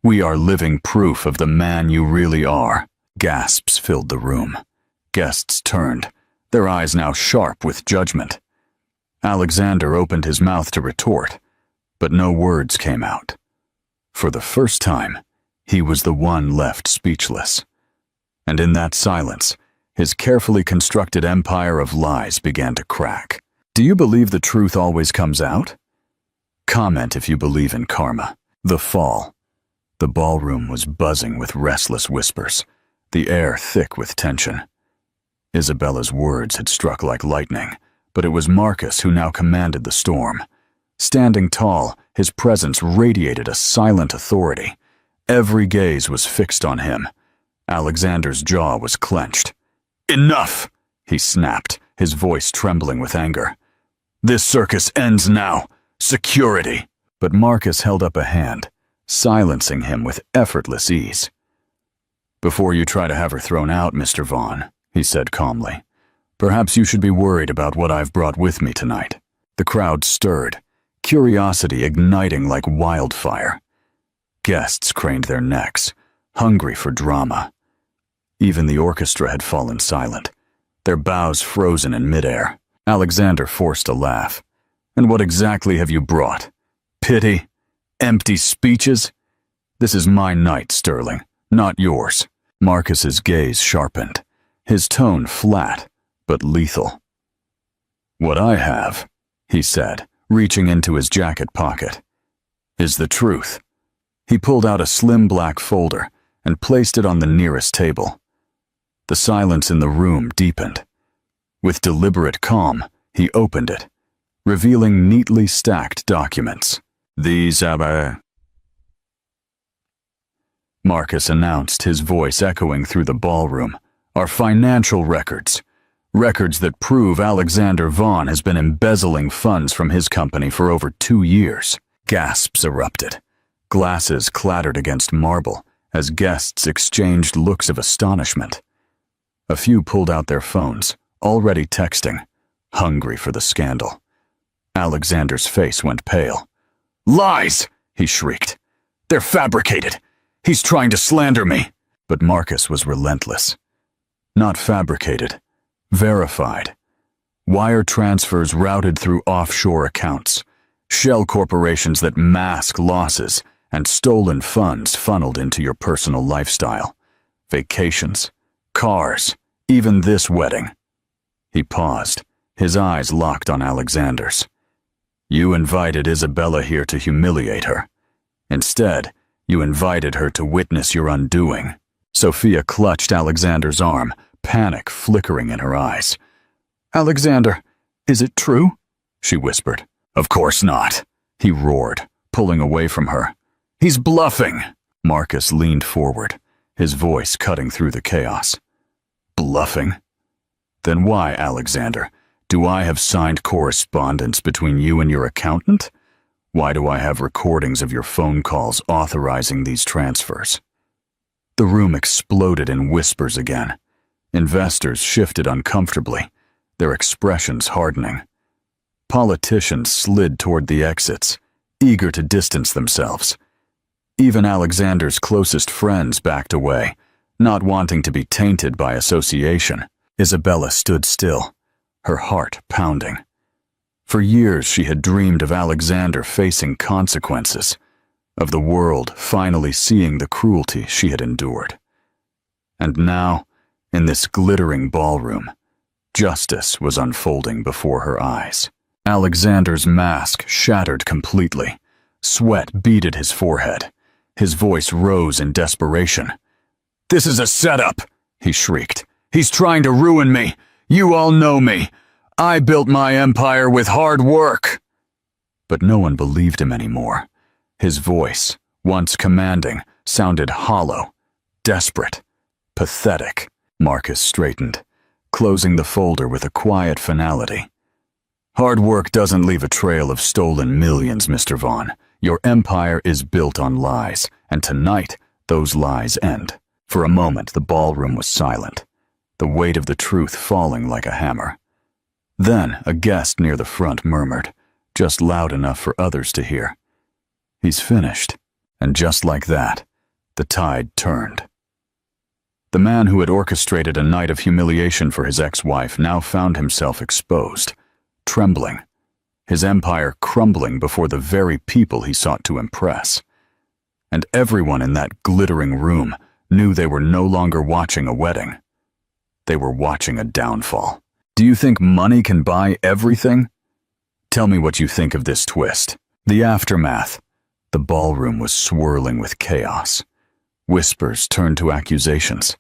We are living proof of the man you really are." Gasps filled the room. Guests turned, their eyes now sharp with judgment. Alexander opened his mouth to retort, but no words came out. For the first time, he was the one left speechless. And in that silence, his carefully constructed empire of lies began to crack. Do you believe the truth always comes out? Comment if you believe in karma. The fall. The ballroom was buzzing with restless whispers, the air thick with tension. Isabella's words had struck like lightning, but it was Marcus who now commanded the storm. Standing tall, his presence radiated a silent authority. Every gaze was fixed on him. Alexander's jaw was clenched. "Enough!" he snapped, his voice trembling with anger. "This circus ends now. Security!" But Marcus held up a hand, silencing him with effortless ease. "Before you try to have her thrown out, Mr. Vaughn," he said calmly, "perhaps you should be worried about what I've brought with me tonight." The crowd stirred, curiosity igniting like wildfire. Guests craned their necks, hungry for drama. Even the orchestra had fallen silent, their bows frozen in midair. Alexander forced a laugh. "And what exactly have you brought? Pity? Empty speeches? This is my night, Sterling, not yours." Marcus's gaze sharpened, his tone flat but lethal. "What I have," he said, reaching into his jacket pocket, "is the truth." He pulled out a slim black folder and placed it on the nearest table. The silence in the room deepened. With deliberate calm, he opened it, revealing neatly stacked documents. "These are..." Marcus announced, his voice echoing through the ballroom, "are financial records. Records that prove Alexander Vaughn has been embezzling funds from his company for over 2 years. Gasps erupted. Glasses clattered against marble as guests exchanged looks of astonishment. A few pulled out their phones, already texting, hungry for the scandal. Alexander's face went pale. "Lies!" he shrieked. "They're fabricated. He's trying to slander me." But Marcus was relentless. Not fabricated, verified. Wire transfers routed through offshore accounts, shell corporations that mask losses, and stolen funds funneled into your personal lifestyle. Vacations, cars, even this wedding. He paused, his eyes locked on Alexander's. "You invited Isabella here to humiliate her. Instead, you invited her to witness your undoing." Sophia clutched Alexander's arm, panic flickering in her eyes. "Alexander, is it true?" she whispered. "Of course not," he roared, pulling away from her. "He's bluffing." Marcus leaned forward, his voice cutting through the chaos. "Bluffing? Then why, Alexander, do I have signed correspondence between you and your accountant? Why do I have recordings of your phone calls authorizing these transfers?" The room exploded in whispers again. Investors shifted uncomfortably, their expressions hardening. Politicians slid toward the exits, eager to distance themselves. Even Alexander's closest friends backed away, not wanting to be tainted by association. Isabella stood still, her heart pounding. For years she had dreamed of Alexander facing consequences, of the world finally seeing the cruelty she had endured. And now, in this glittering ballroom, justice was unfolding before her eyes. Alexander's mask shattered completely. Sweat beaded his forehead. His voice rose in desperation. "This is a setup," he shrieked. "He's trying to ruin me. You all know me. I built my empire with hard work." But no one believed him anymore. His voice, once commanding, sounded hollow, desperate, pathetic. Marcus straightened, closing the folder with a quiet finality. "Hard work doesn't leave a trail of stolen millions, Mr. Vaughn. Your empire is built on lies, and tonight those lies end." For a moment the ballroom was silent, the weight of the truth falling like a hammer. Then a guest near the front murmured, just loud enough for others to hear, "He's finished." And just like that, the tide turned. The man who had orchestrated a night of humiliation for his ex-wife now found himself exposed, trembling, his empire crumbling before the very people he sought to impress. And everyone in that glittering room knew they were no longer watching a wedding. They were watching a downfall. Do you think money can buy everything? Tell me what you think of this twist. The aftermath. The ballroom was swirling with chaos. Whispers turned to accusations.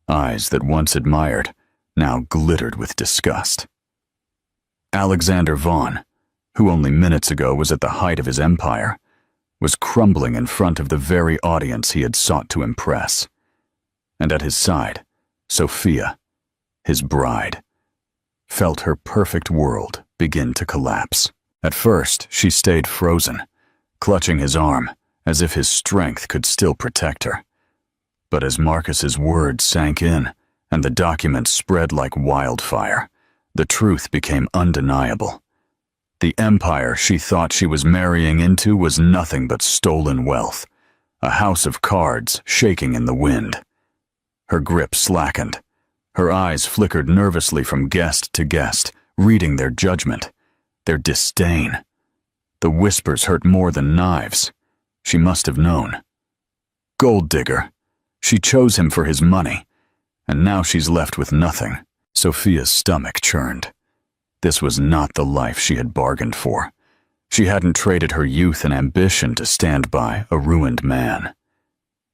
Eyes that once admired now glittered with disgust. Alexander Vaughn, who only minutes ago was at the height of his empire, was crumbling in front of the very audience he had sought to impress. And at his side, Sophia, his bride, felt her perfect world begin to collapse. At first, she stayed frozen, clutching his arm as if his strength could still protect her. But as Marcus's words sank in and the documents spread like wildfire, the truth became undeniable. The empire she thought she was marrying into was nothing but stolen wealth, a house of cards shaking in the wind. Her grip slackened. Her eyes flickered nervously from guest to guest, reading their judgment, their disdain. The whispers hurt more than knives. She must have known. Gold digger. She chose him for his money, and now she's left with nothing. Sophia's stomach churned. This was not the life she had bargained for. She hadn't traded her youth and ambition to stand by a ruined man.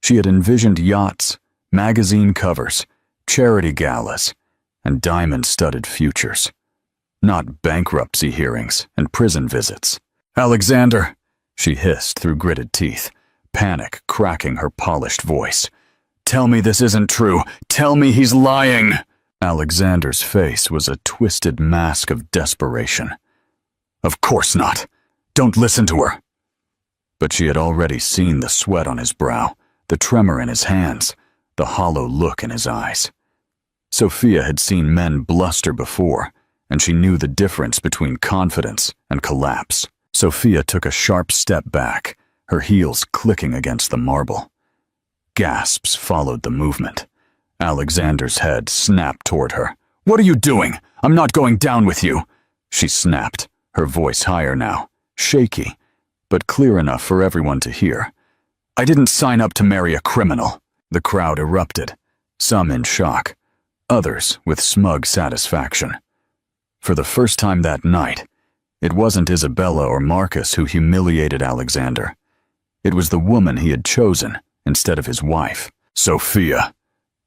She had envisioned yachts, magazine covers, charity galas, and diamond-studded futures, not bankruptcy hearings and prison visits. "Alexander," she hissed through gritted teeth, panic cracking her polished voice. "Tell me this isn't true. Tell me he's lying." Alexander's face was a twisted mask of desperation. "Of course not. Don't listen to her." But she had already seen the sweat on his brow, the tremor in his hands, the hollow look in his eyes. Sophia had seen men bluster before, and she knew the difference between confidence and collapse. Sophia took a sharp step back, her heels clicking against the marble. Gasps followed the movement. Alexander's head snapped toward her. "What are you doing? I'm not going down with you," she snapped, her voice higher now, shaky, but clear enough for everyone to hear. "I didn't sign up to marry a criminal." The crowd erupted, some in shock, others with smug satisfaction. For the first time that night, it wasn't Isabella or Marcus who humiliated Alexander. It was the woman he had chosen instead of his wife. "Sophia,"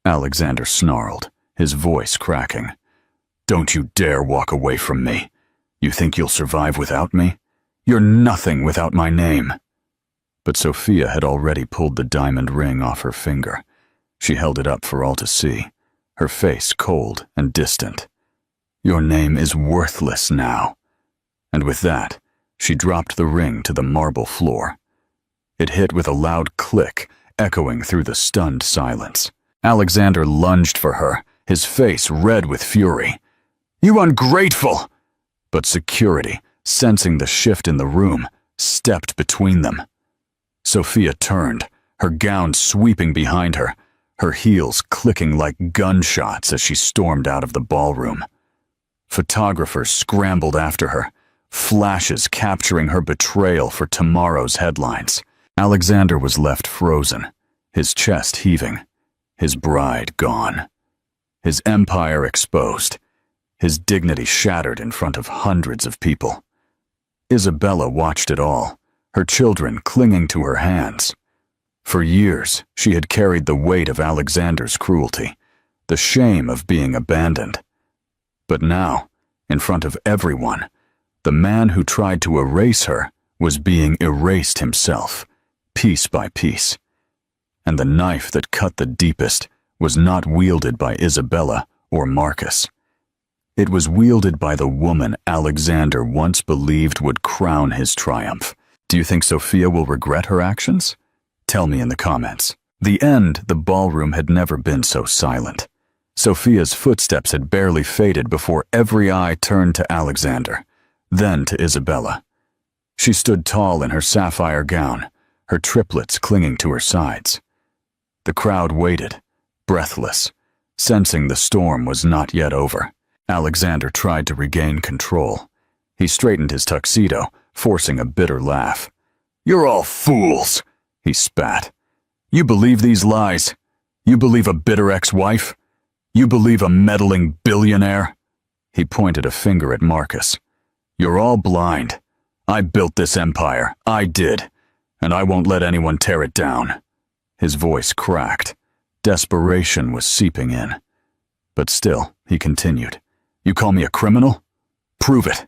Alexander snarled, his voice cracking. "Don't you dare walk away from me. You think you'll survive without me? You're nothing without my name." But Sophia had already pulled the diamond ring off her finger. She held it up for all to see, her face cold and distant. "Your name is worthless now." And with that, she dropped the ring to the marble floor. It hit with a loud click, echoing through the stunned silence. Alexander lunged for her, his face red with fury. "You ungrateful!" But security, sensing the shift in the room, stepped between them. Sophia turned, her gown sweeping behind her, her heels clicking like gunshots as she stormed out of the ballroom. Photographers scrambled after her, flashes capturing her betrayal for tomorrow's headlines. Alexander was left frozen, his chest heaving, his bride gone, his empire exposed, his dignity shattered in front of hundreds of people. Isabella watched it all, her children clinging to her hands. For years, she had carried the weight of Alexander's cruelty, the shame of being abandoned. But now, in front of everyone, the man who tried to erase her was being erased himself, piece by piece. And the knife that cut the deepest was not wielded by Isabella or Marcus. It was wielded by the woman Alexander once believed would crown his triumph. Do you think Sophia will regret her actions? Tell me in the comments. The ballroom had never been so silent. Sophia's footsteps had barely faded before every eye turned to Alexander, then to Isabella. She stood tall in her sapphire gown, her triplets clinging to her sides. The crowd waited, breathless, sensing the storm was not yet over. Alexander tried to regain control. He straightened his tuxedo, forcing a bitter laugh. "You're all fools," he spat. "You believe these lies? You believe a bitter ex-wife? You believe a meddling billionaire?" He pointed a finger at Marcus. "You're all blind. I built this empire. I did. And I won't let anyone tear it down." His voice cracked. Desperation was seeping in. But still, he continued. "You call me a criminal? Prove it.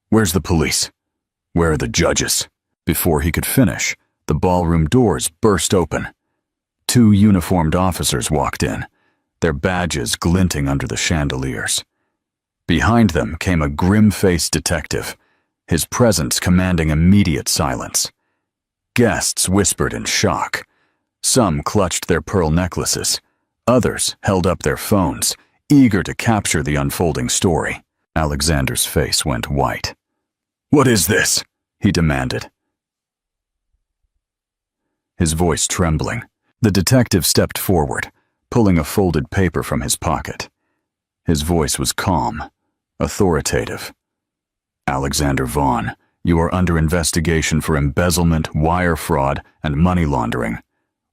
Where's the police? Where are the judges?" Before he could finish, the ballroom doors burst open. 2 uniformed officers walked in, their badges glinting under the chandeliers. Behind them came a grim-faced detective, his presence commanding immediate silence. Guests whispered in shock. Some clutched their pearl necklaces. Others held up their phones, eager to capture the unfolding story. Alexander's face went white. "What is this?" he demanded, his voice trembling. The detective stepped forward, pulling a folded paper from his pocket. His voice was calm, authoritative. "Alexander Vaughn, you are under investigation for embezzlement, wire fraud, and money laundering.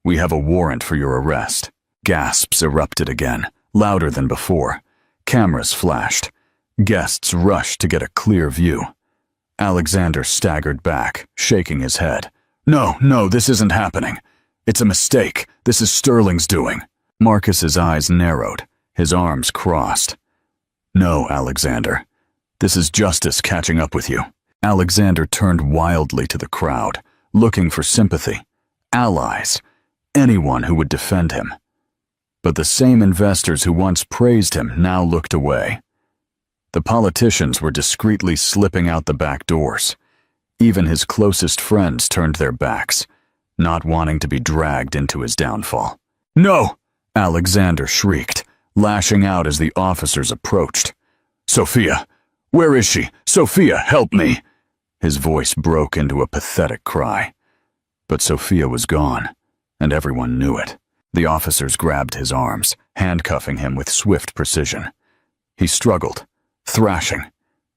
We have a warrant for your arrest." Gasps erupted again, louder than before. Cameras flashed. Guests rushed to get a clear view. Alexander staggered back, shaking his head. No, this isn't happening. It's a mistake. This is Sterling's doing." Marcus's eyes narrowed, his arms crossed. "No, Alexander. This is justice catching up with you." Alexander turned wildly to the crowd, looking for sympathy, allies, anyone who would defend him. But the same investors who once praised him now looked away. The politicians were discreetly slipping out the back doors. Even his closest friends turned their backs, not wanting to be dragged into his downfall. "No!" Alexander shrieked, lashing out as the officers approached. "Sophia! Where is she? Sophia, help me!" His voice broke into a pathetic cry. But Sophia was gone, and everyone knew it. The officers grabbed his arms, handcuffing him with swift precision. He struggled, thrashing,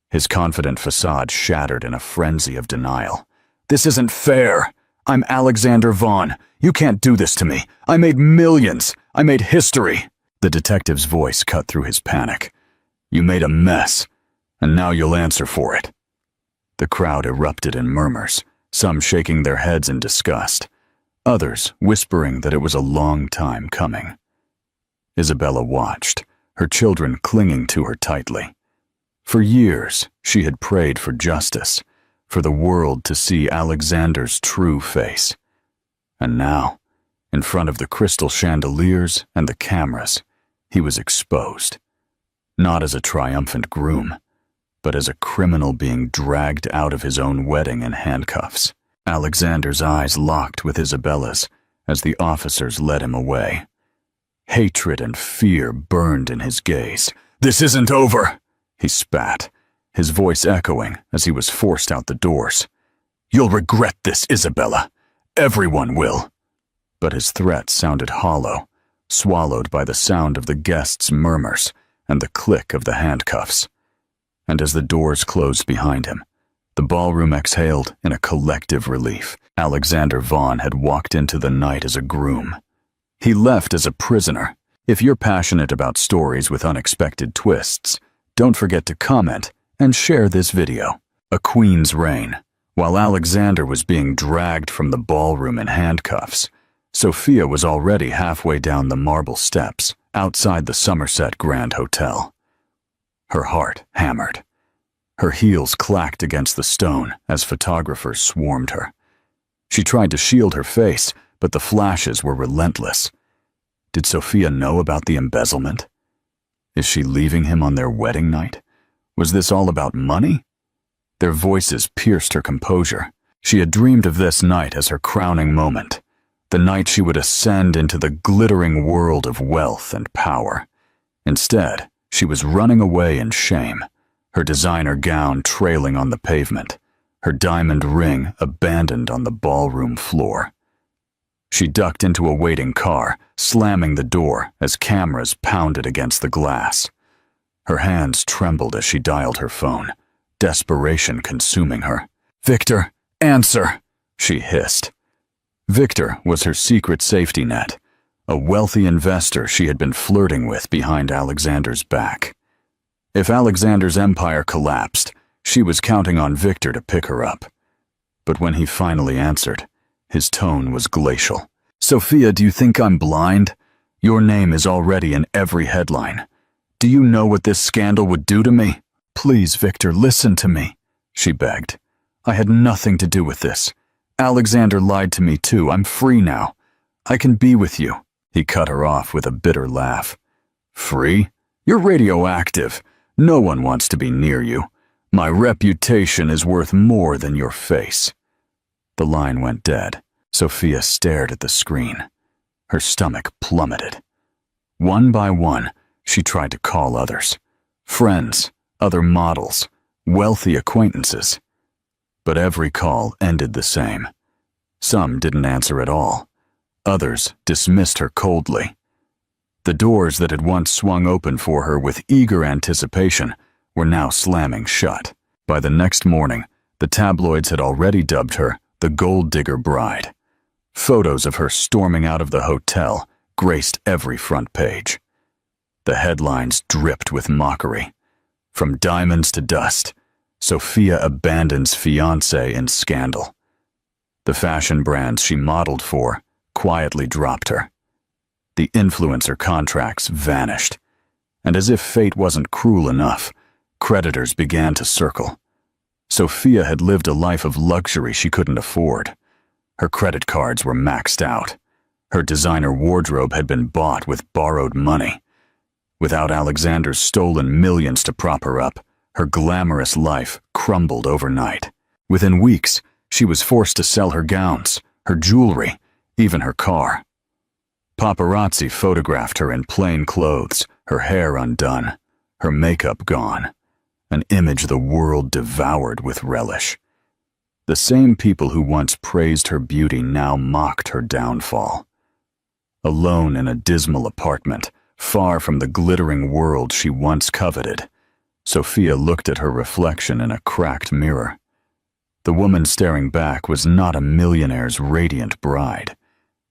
his confident facade shattered in a frenzy of denial. "This isn't fair! I'm Alexander Vaughn. You can't do this to me. I made millions. I made history." The detective's voice cut through his panic. "You made a mess, and now you'll answer for it." The crowd erupted in murmurs, some shaking their heads in disgust, others whispering that it was a long time coming. Isabella watched, her children clinging to her tightly. For years, she had prayed for justice, for the world to see Alexander's true face. And now, in front of the crystal chandeliers and the cameras, he was exposed, not as a triumphant groom, but as a criminal being dragged out of his own wedding in handcuffs. Alexander's eyes locked with Isabella's as the officers led him away. Hatred and fear burned in his gaze. "This isn't over," he spat, his voice echoing as he was forced out the doors. "You'll regret this, Isabella. Everyone will." But his threat sounded hollow, swallowed by the sound of the guests' murmurs and the click of the handcuffs. And as the doors closed behind him, the ballroom exhaled in a collective relief. Alexander Vaughn had walked into the night as a groom. He left as a prisoner. If you're passionate about stories with unexpected twists, don't forget to comment and share this video. A queen's reign. While Alexander was being dragged from the ballroom in handcuffs, Sophia was already halfway down the marble steps outside the Somerset Grand Hotel. Her heart hammered. Her heels clacked against the stone as photographers swarmed her. She tried to shield her face, but the flashes were relentless. Did Sophia know about the embezzlement? Is she leaving him on their wedding night? Was this all about money? Their voices pierced her composure. She had dreamed of this night as her crowning moment, the night she would ascend into the glittering world of wealth and power. Instead, she was running away in shame, her designer gown trailing on the pavement, her diamond ring abandoned on the ballroom floor. She ducked into a waiting car, slamming the door as cameras pounded against the glass. Her hands trembled as she dialed her phone, desperation consuming her. "Victor, answer!" she hissed. Victor was her secret safety net, a wealthy investor she had been flirting with behind Alexander's back. If Alexander's empire collapsed, she was counting on Victor to pick her up. But when he finally answered, his tone was glacial. "Sophia, do you think I'm blind? Your name is already in every headline. Do you know what this scandal would do to me? Please, Victor, listen to me," she begged. "I had nothing to do with this. Alexander lied to me too. I'm free now. I can be with you." He cut her off with a bitter laugh. "Free? You're radioactive. No one wants to be near you. My reputation is worth more than your face." The line went dead. Sophia stared at the screen. Her stomach plummeted. One by one, she tried to call others. Friends, other models, wealthy acquaintances. But every call ended the same. Some didn't answer at all. Others dismissed her coldly. The doors that had once swung open for her with eager anticipation were now slamming shut. By the next morning, the tabloids had already dubbed her the Gold Digger Bride. Photos of her storming out of the hotel graced every front page. The headlines dripped with mockery. From diamonds to dust, Sophia abandons fiancé in scandal. The fashion brands she modeled for quietly dropped her. The influencer contracts vanished. And as if fate wasn't cruel enough, creditors began to circle. Sophia had lived a life of luxury she couldn't afford. Her credit cards were maxed out. Her designer wardrobe had been bought with borrowed money. Without Alexander's stolen millions to prop her up, her glamorous life crumbled overnight. Within weeks, she was forced to sell her gowns, her jewelry, even her car. Paparazzi photographed her in plain clothes, her hair undone, her makeup gone, an image the world devoured with relish. The same people who once praised her beauty now mocked her downfall. Alone in a dismal apartment, far from the glittering world she once coveted, Sophia looked at her reflection in a cracked mirror. The woman staring back was not a millionaire's radiant bride.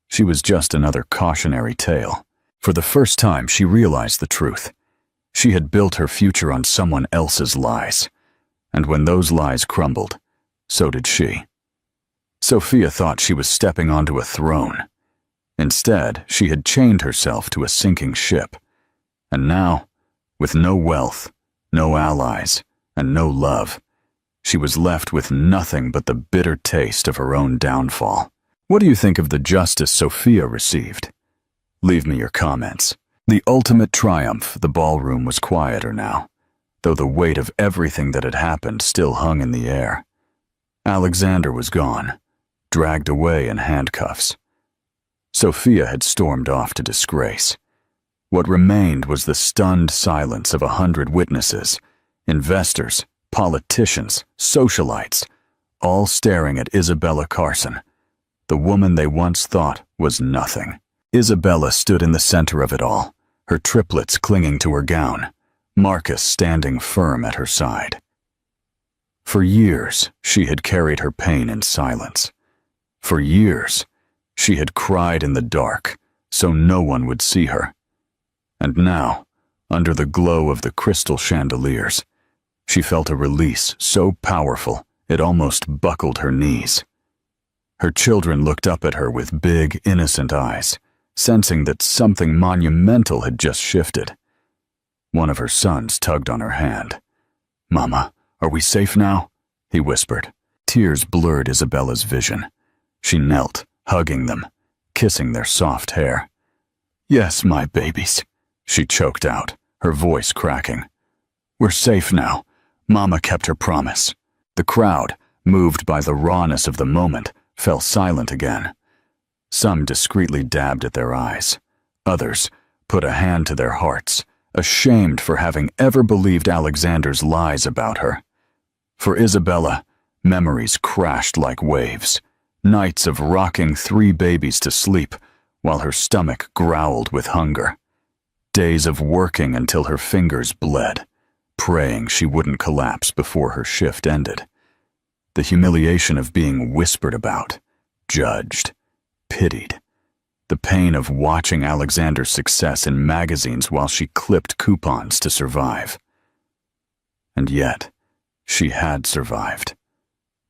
She was just another cautionary tale. For the first time, she realized the truth. She had built her future on someone else's lies. And when those lies crumbled, so did she. Sophia thought she was stepping onto a throne. Instead, she had chained herself to a sinking ship. And now, with no wealth, no allies, and no love, she was left with nothing but the bitter taste of her own downfall. What do you think of the justice Sophia received? Leave me your comments. The ultimate triumph, the ballroom was quieter now, though the weight of everything that had happened still hung in the air. Alexander was gone, dragged away in handcuffs. Sophia had stormed off to disgrace. What remained was the stunned silence of 100 witnesses, investors, politicians, socialites, all staring at Isabella Carson, the woman they once thought was nothing. Isabella stood in the center of it all, her triplets clinging to her gown, Marcus standing firm at her side. For years, she had carried her pain in silence. For years, she had cried in the dark, so no one would see her. And now, under the glow of the crystal chandeliers, she felt a release so powerful it almost buckled her knees. Her children looked up at her with big, innocent eyes, sensing that something monumental had just shifted. One of her sons tugged on her hand. "Mama, are we safe now?" he whispered. Tears blurred Isabella's vision. She knelt, hugging them, kissing their soft hair. "Yes, my babies," she choked out, her voice cracking. "We're safe now. Mama kept her promise." The crowd, moved by the rawness of the moment, fell silent again. Some discreetly dabbed at their eyes. Others put a hand to their hearts, ashamed for having ever believed Alexander's lies about her. For Isabella, memories crashed like waves, nights of rocking 3 babies to sleep while her stomach growled with hunger. Days of working until her fingers bled, praying she wouldn't collapse before her shift ended. The humiliation of being whispered about, judged, pitied. The pain of watching Alexander's success in magazines while she clipped coupons to survive. And yet, she had survived.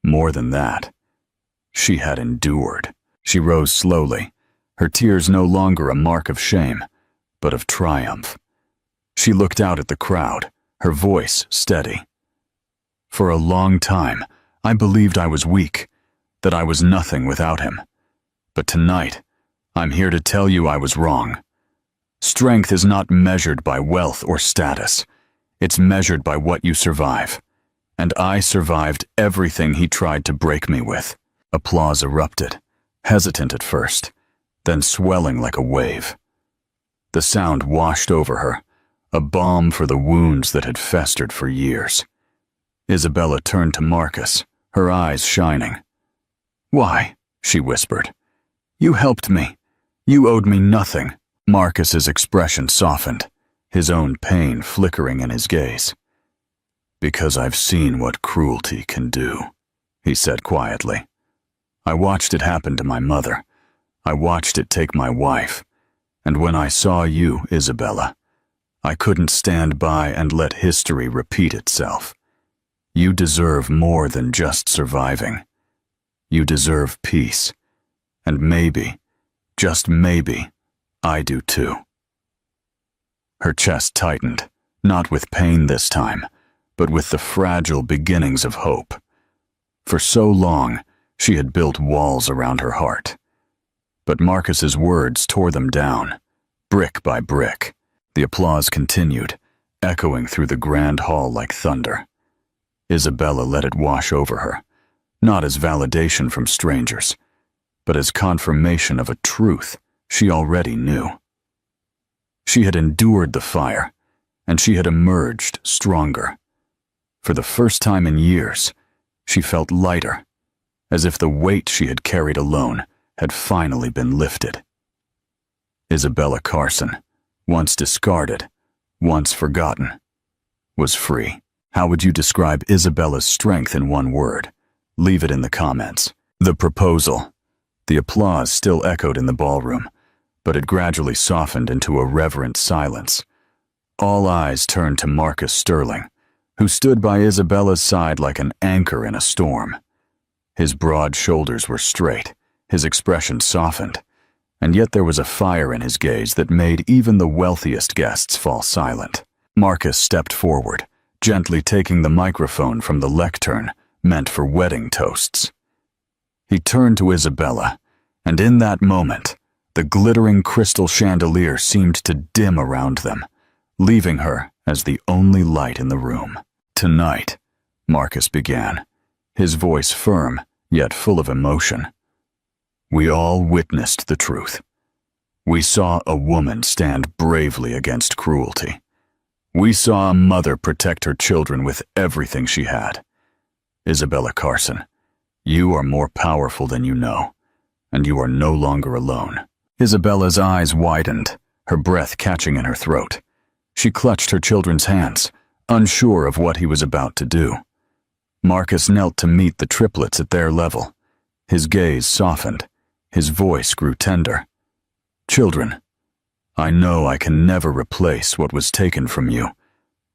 More than that, she had endured. She rose slowly, her tears no longer a mark of shame, but of triumph. She looked out at the crowd, her voice steady. "For a long time, I believed I was weak, that I was nothing without him. But tonight, I'm here to tell you I was wrong. Strength is not measured by wealth or status. It's measured by what you survive. And I survived everything he tried to break me with." Applause erupted, hesitant at first, then swelling like a wave. The sound washed over her, a balm for the wounds that had festered for years. Isabella turned to Marcus, her eyes shining. "Why?" she whispered. "You helped me. You owed me nothing." Marcus's expression softened, his own pain flickering in his gaze. "Because I've seen what cruelty can do," he said quietly. "I watched it happen to my mother. I watched it take my wife. And when I saw you, Isabella, I couldn't stand by and let history repeat itself. You deserve more than just surviving. You deserve peace. And maybe, just maybe, I do too." Her chest tightened, not with pain this time, but with the fragile beginnings of hope. For so long, she had built walls around her heart. But Marcus's words tore them down, brick by brick. The applause continued, echoing through the grand hall like thunder. Isabella let it wash over her, not as validation from strangers, but as confirmation of a truth she already knew. She had endured the fire, and she had emerged stronger. For the first time in years, she felt lighter, as if the weight she had carried alone had finally been lifted. Isabella Carson, once discarded, once forgotten, was free. How would you describe Isabella's strength in one word? Leave it in the comments. The proposal. The applause still echoed in the ballroom, but it gradually softened into a reverent silence. All eyes turned to Marcus Sterling, who stood by Isabella's side like an anchor in a storm. His broad shoulders were straight, his expression softened, and yet there was a fire in his gaze that made even the wealthiest guests fall silent. Marcus stepped forward, gently taking the microphone from the lectern meant for wedding toasts. He turned to Isabella, and in that moment, the glittering crystal chandelier seemed to dim around them, leaving her as the only light in the room. "Tonight," Marcus began, his voice firm yet full of emotion, "we all witnessed the truth. We saw a woman stand bravely against cruelty. We saw a mother protect her children with everything she had. Isabella Carson, you are more powerful than you know, and you are no longer alone." Isabella's eyes widened, her breath catching in her throat. She clutched her children's hands, unsure of what he was about to do. Marcus knelt to meet the triplets at their level. His gaze softened, his voice grew tender. "Children, I know I can never replace what was taken from you,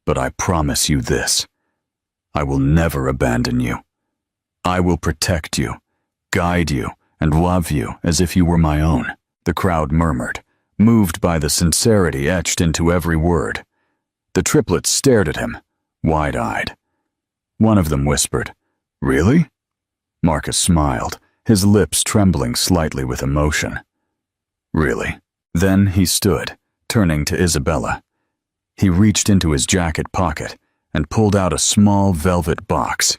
but I promise you this. I will never abandon you. I will protect you, guide you, and love you as if you were my own." The crowd murmured, moved by the sincerity etched into every word. The triplets stared at him, wide-eyed. One of them whispered, "Really?" Marcus smiled, his lips trembling slightly with emotion. "Really?" Then he stood, turning to Isabella. He reached into his jacket pocket and pulled out a small velvet box.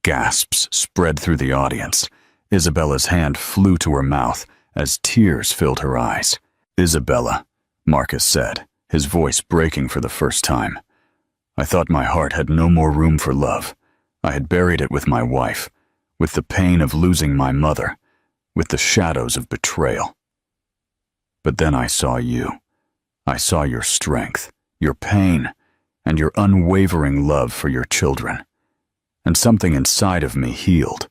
Gasps spread through the audience. Isabella's hand flew to her mouth as tears filled her eyes. "Isabella," Marcus said, his voice breaking for the first time. "I thought my heart had no more room for love. I had buried it with my wife, with the pain of losing my mother, with the shadows of betrayal. But then I saw you. I saw your strength, your pain, and your unwavering love for your children. And something inside of me healed.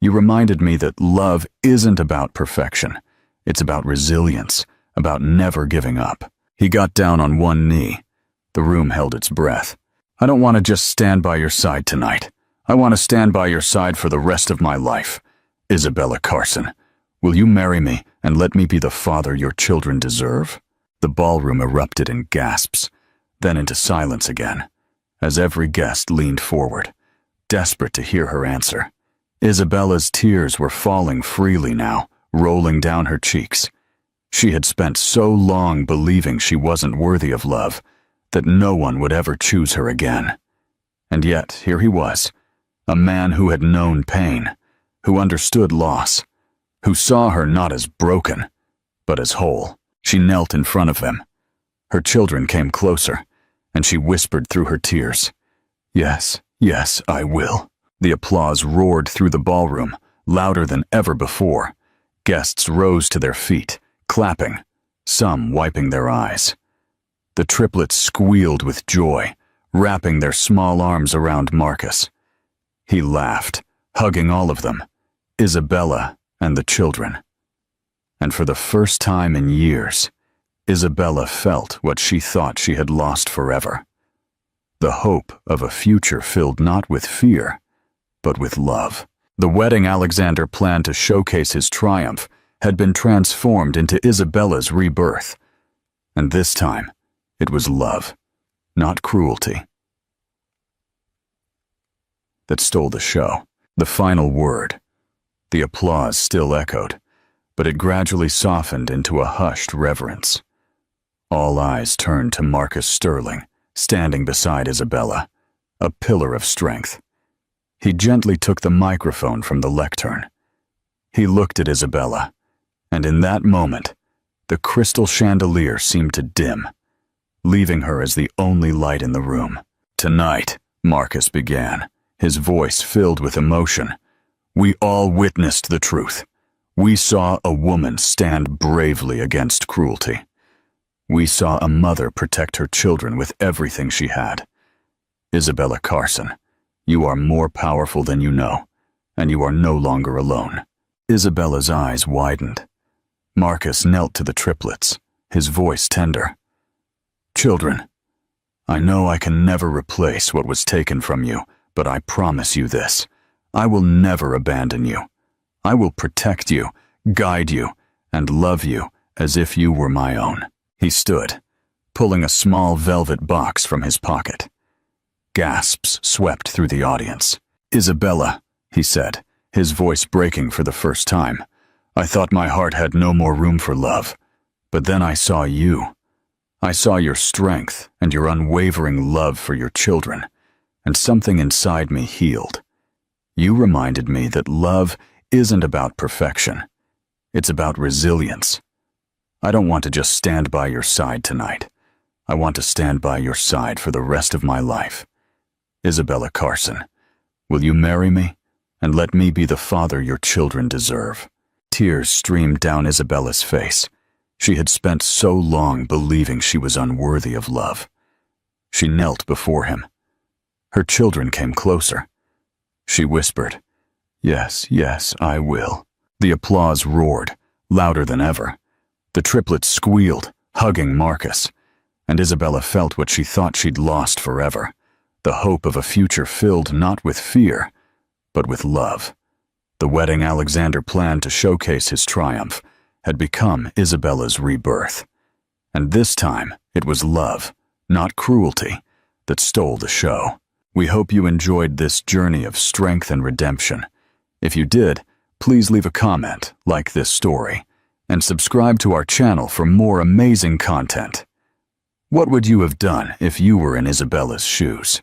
You reminded me that love isn't about perfection. It's about resilience, about never giving up." He got down on one knee. The room held its breath. "I don't want to just stand by your side tonight. I want to stand by your side for the rest of my life. Isabella Carson, will you marry me and let me be the father your children deserve?" The ballroom erupted in gasps, then into silence again, as every guest leaned forward, desperate to hear her answer. Isabella's tears were falling freely now, rolling down her cheeks. She had spent so long believing she wasn't worthy of love, that no one would ever choose her again. And yet, here he was, a man who had known pain, who understood loss, who saw her not as broken, but as whole. She knelt in front of him. Her children came closer, and she whispered through her tears, "Yes, yes, I will." The applause roared through the ballroom, louder than ever before. Guests rose to their feet, clapping, some wiping their eyes. The triplets squealed with joy, wrapping their small arms around Marcus. He laughed, hugging all of them, Isabella and the children. And for the first time in years, Isabella felt what she thought she had lost forever. The hope of a future filled not with fear, but with love. The wedding Alexander planned to showcase his triumph had been transformed into Isabella's rebirth. And this time, it was love, not cruelty, that stole the show. The final word. The applause still echoed, but it gradually softened into a hushed reverence. All eyes turned to Marcus Sterling, standing beside Isabella, a pillar of strength. He gently took the microphone from the lectern. He looked at Isabella, and in that moment, The crystal chandelier seemed to dim, leaving her as the only light in the room. "Tonight," Marcus began, his voice filled with emotion, "we all witnessed the truth. We saw a woman stand bravely against cruelty. We saw a mother protect her children with everything she had. Isabella Carson, you are more powerful than you know, and you are no longer alone." Isabella's eyes widened. Marcus knelt to the triplets, his voice tender. "Children, I know I can never replace what was taken from you, but I promise you this. I will never abandon you. I will protect you, guide you, and love you as if you were my own." He stood, pulling a small velvet box from his pocket. Gasps swept through the audience. "Isabella," he said, his voice breaking for the first time, "I thought my heart had no more room for love, but then I saw you. I saw your strength and your unwavering love for your children, and something inside me healed. You reminded me that love isn't about perfection. It's about resilience. I don't want to just stand by your side tonight. I want to stand by your side for the rest of my life. Isabella Carson, will you marry me and let me be the father your children deserve?" Tears streamed down Isabella's face. She had spent so long believing she was unworthy of love. She knelt before him. Her children came closer. She whispered, "Yes, yes, I will." The applause roared, louder than ever. The triplets squealed, hugging Marcus, and Isabella felt what she thought she'd lost forever, the hope of a future filled not with fear, but with love. The wedding Alexander planned to showcase his triumph had become Isabella's rebirth. And this time, it was love, not cruelty, that stole the show. We hope you enjoyed this journey of strength and redemption. If you did, please leave a comment, like this story, and subscribe to our channel for more amazing content. What would you have done if you were in Isabella's shoes?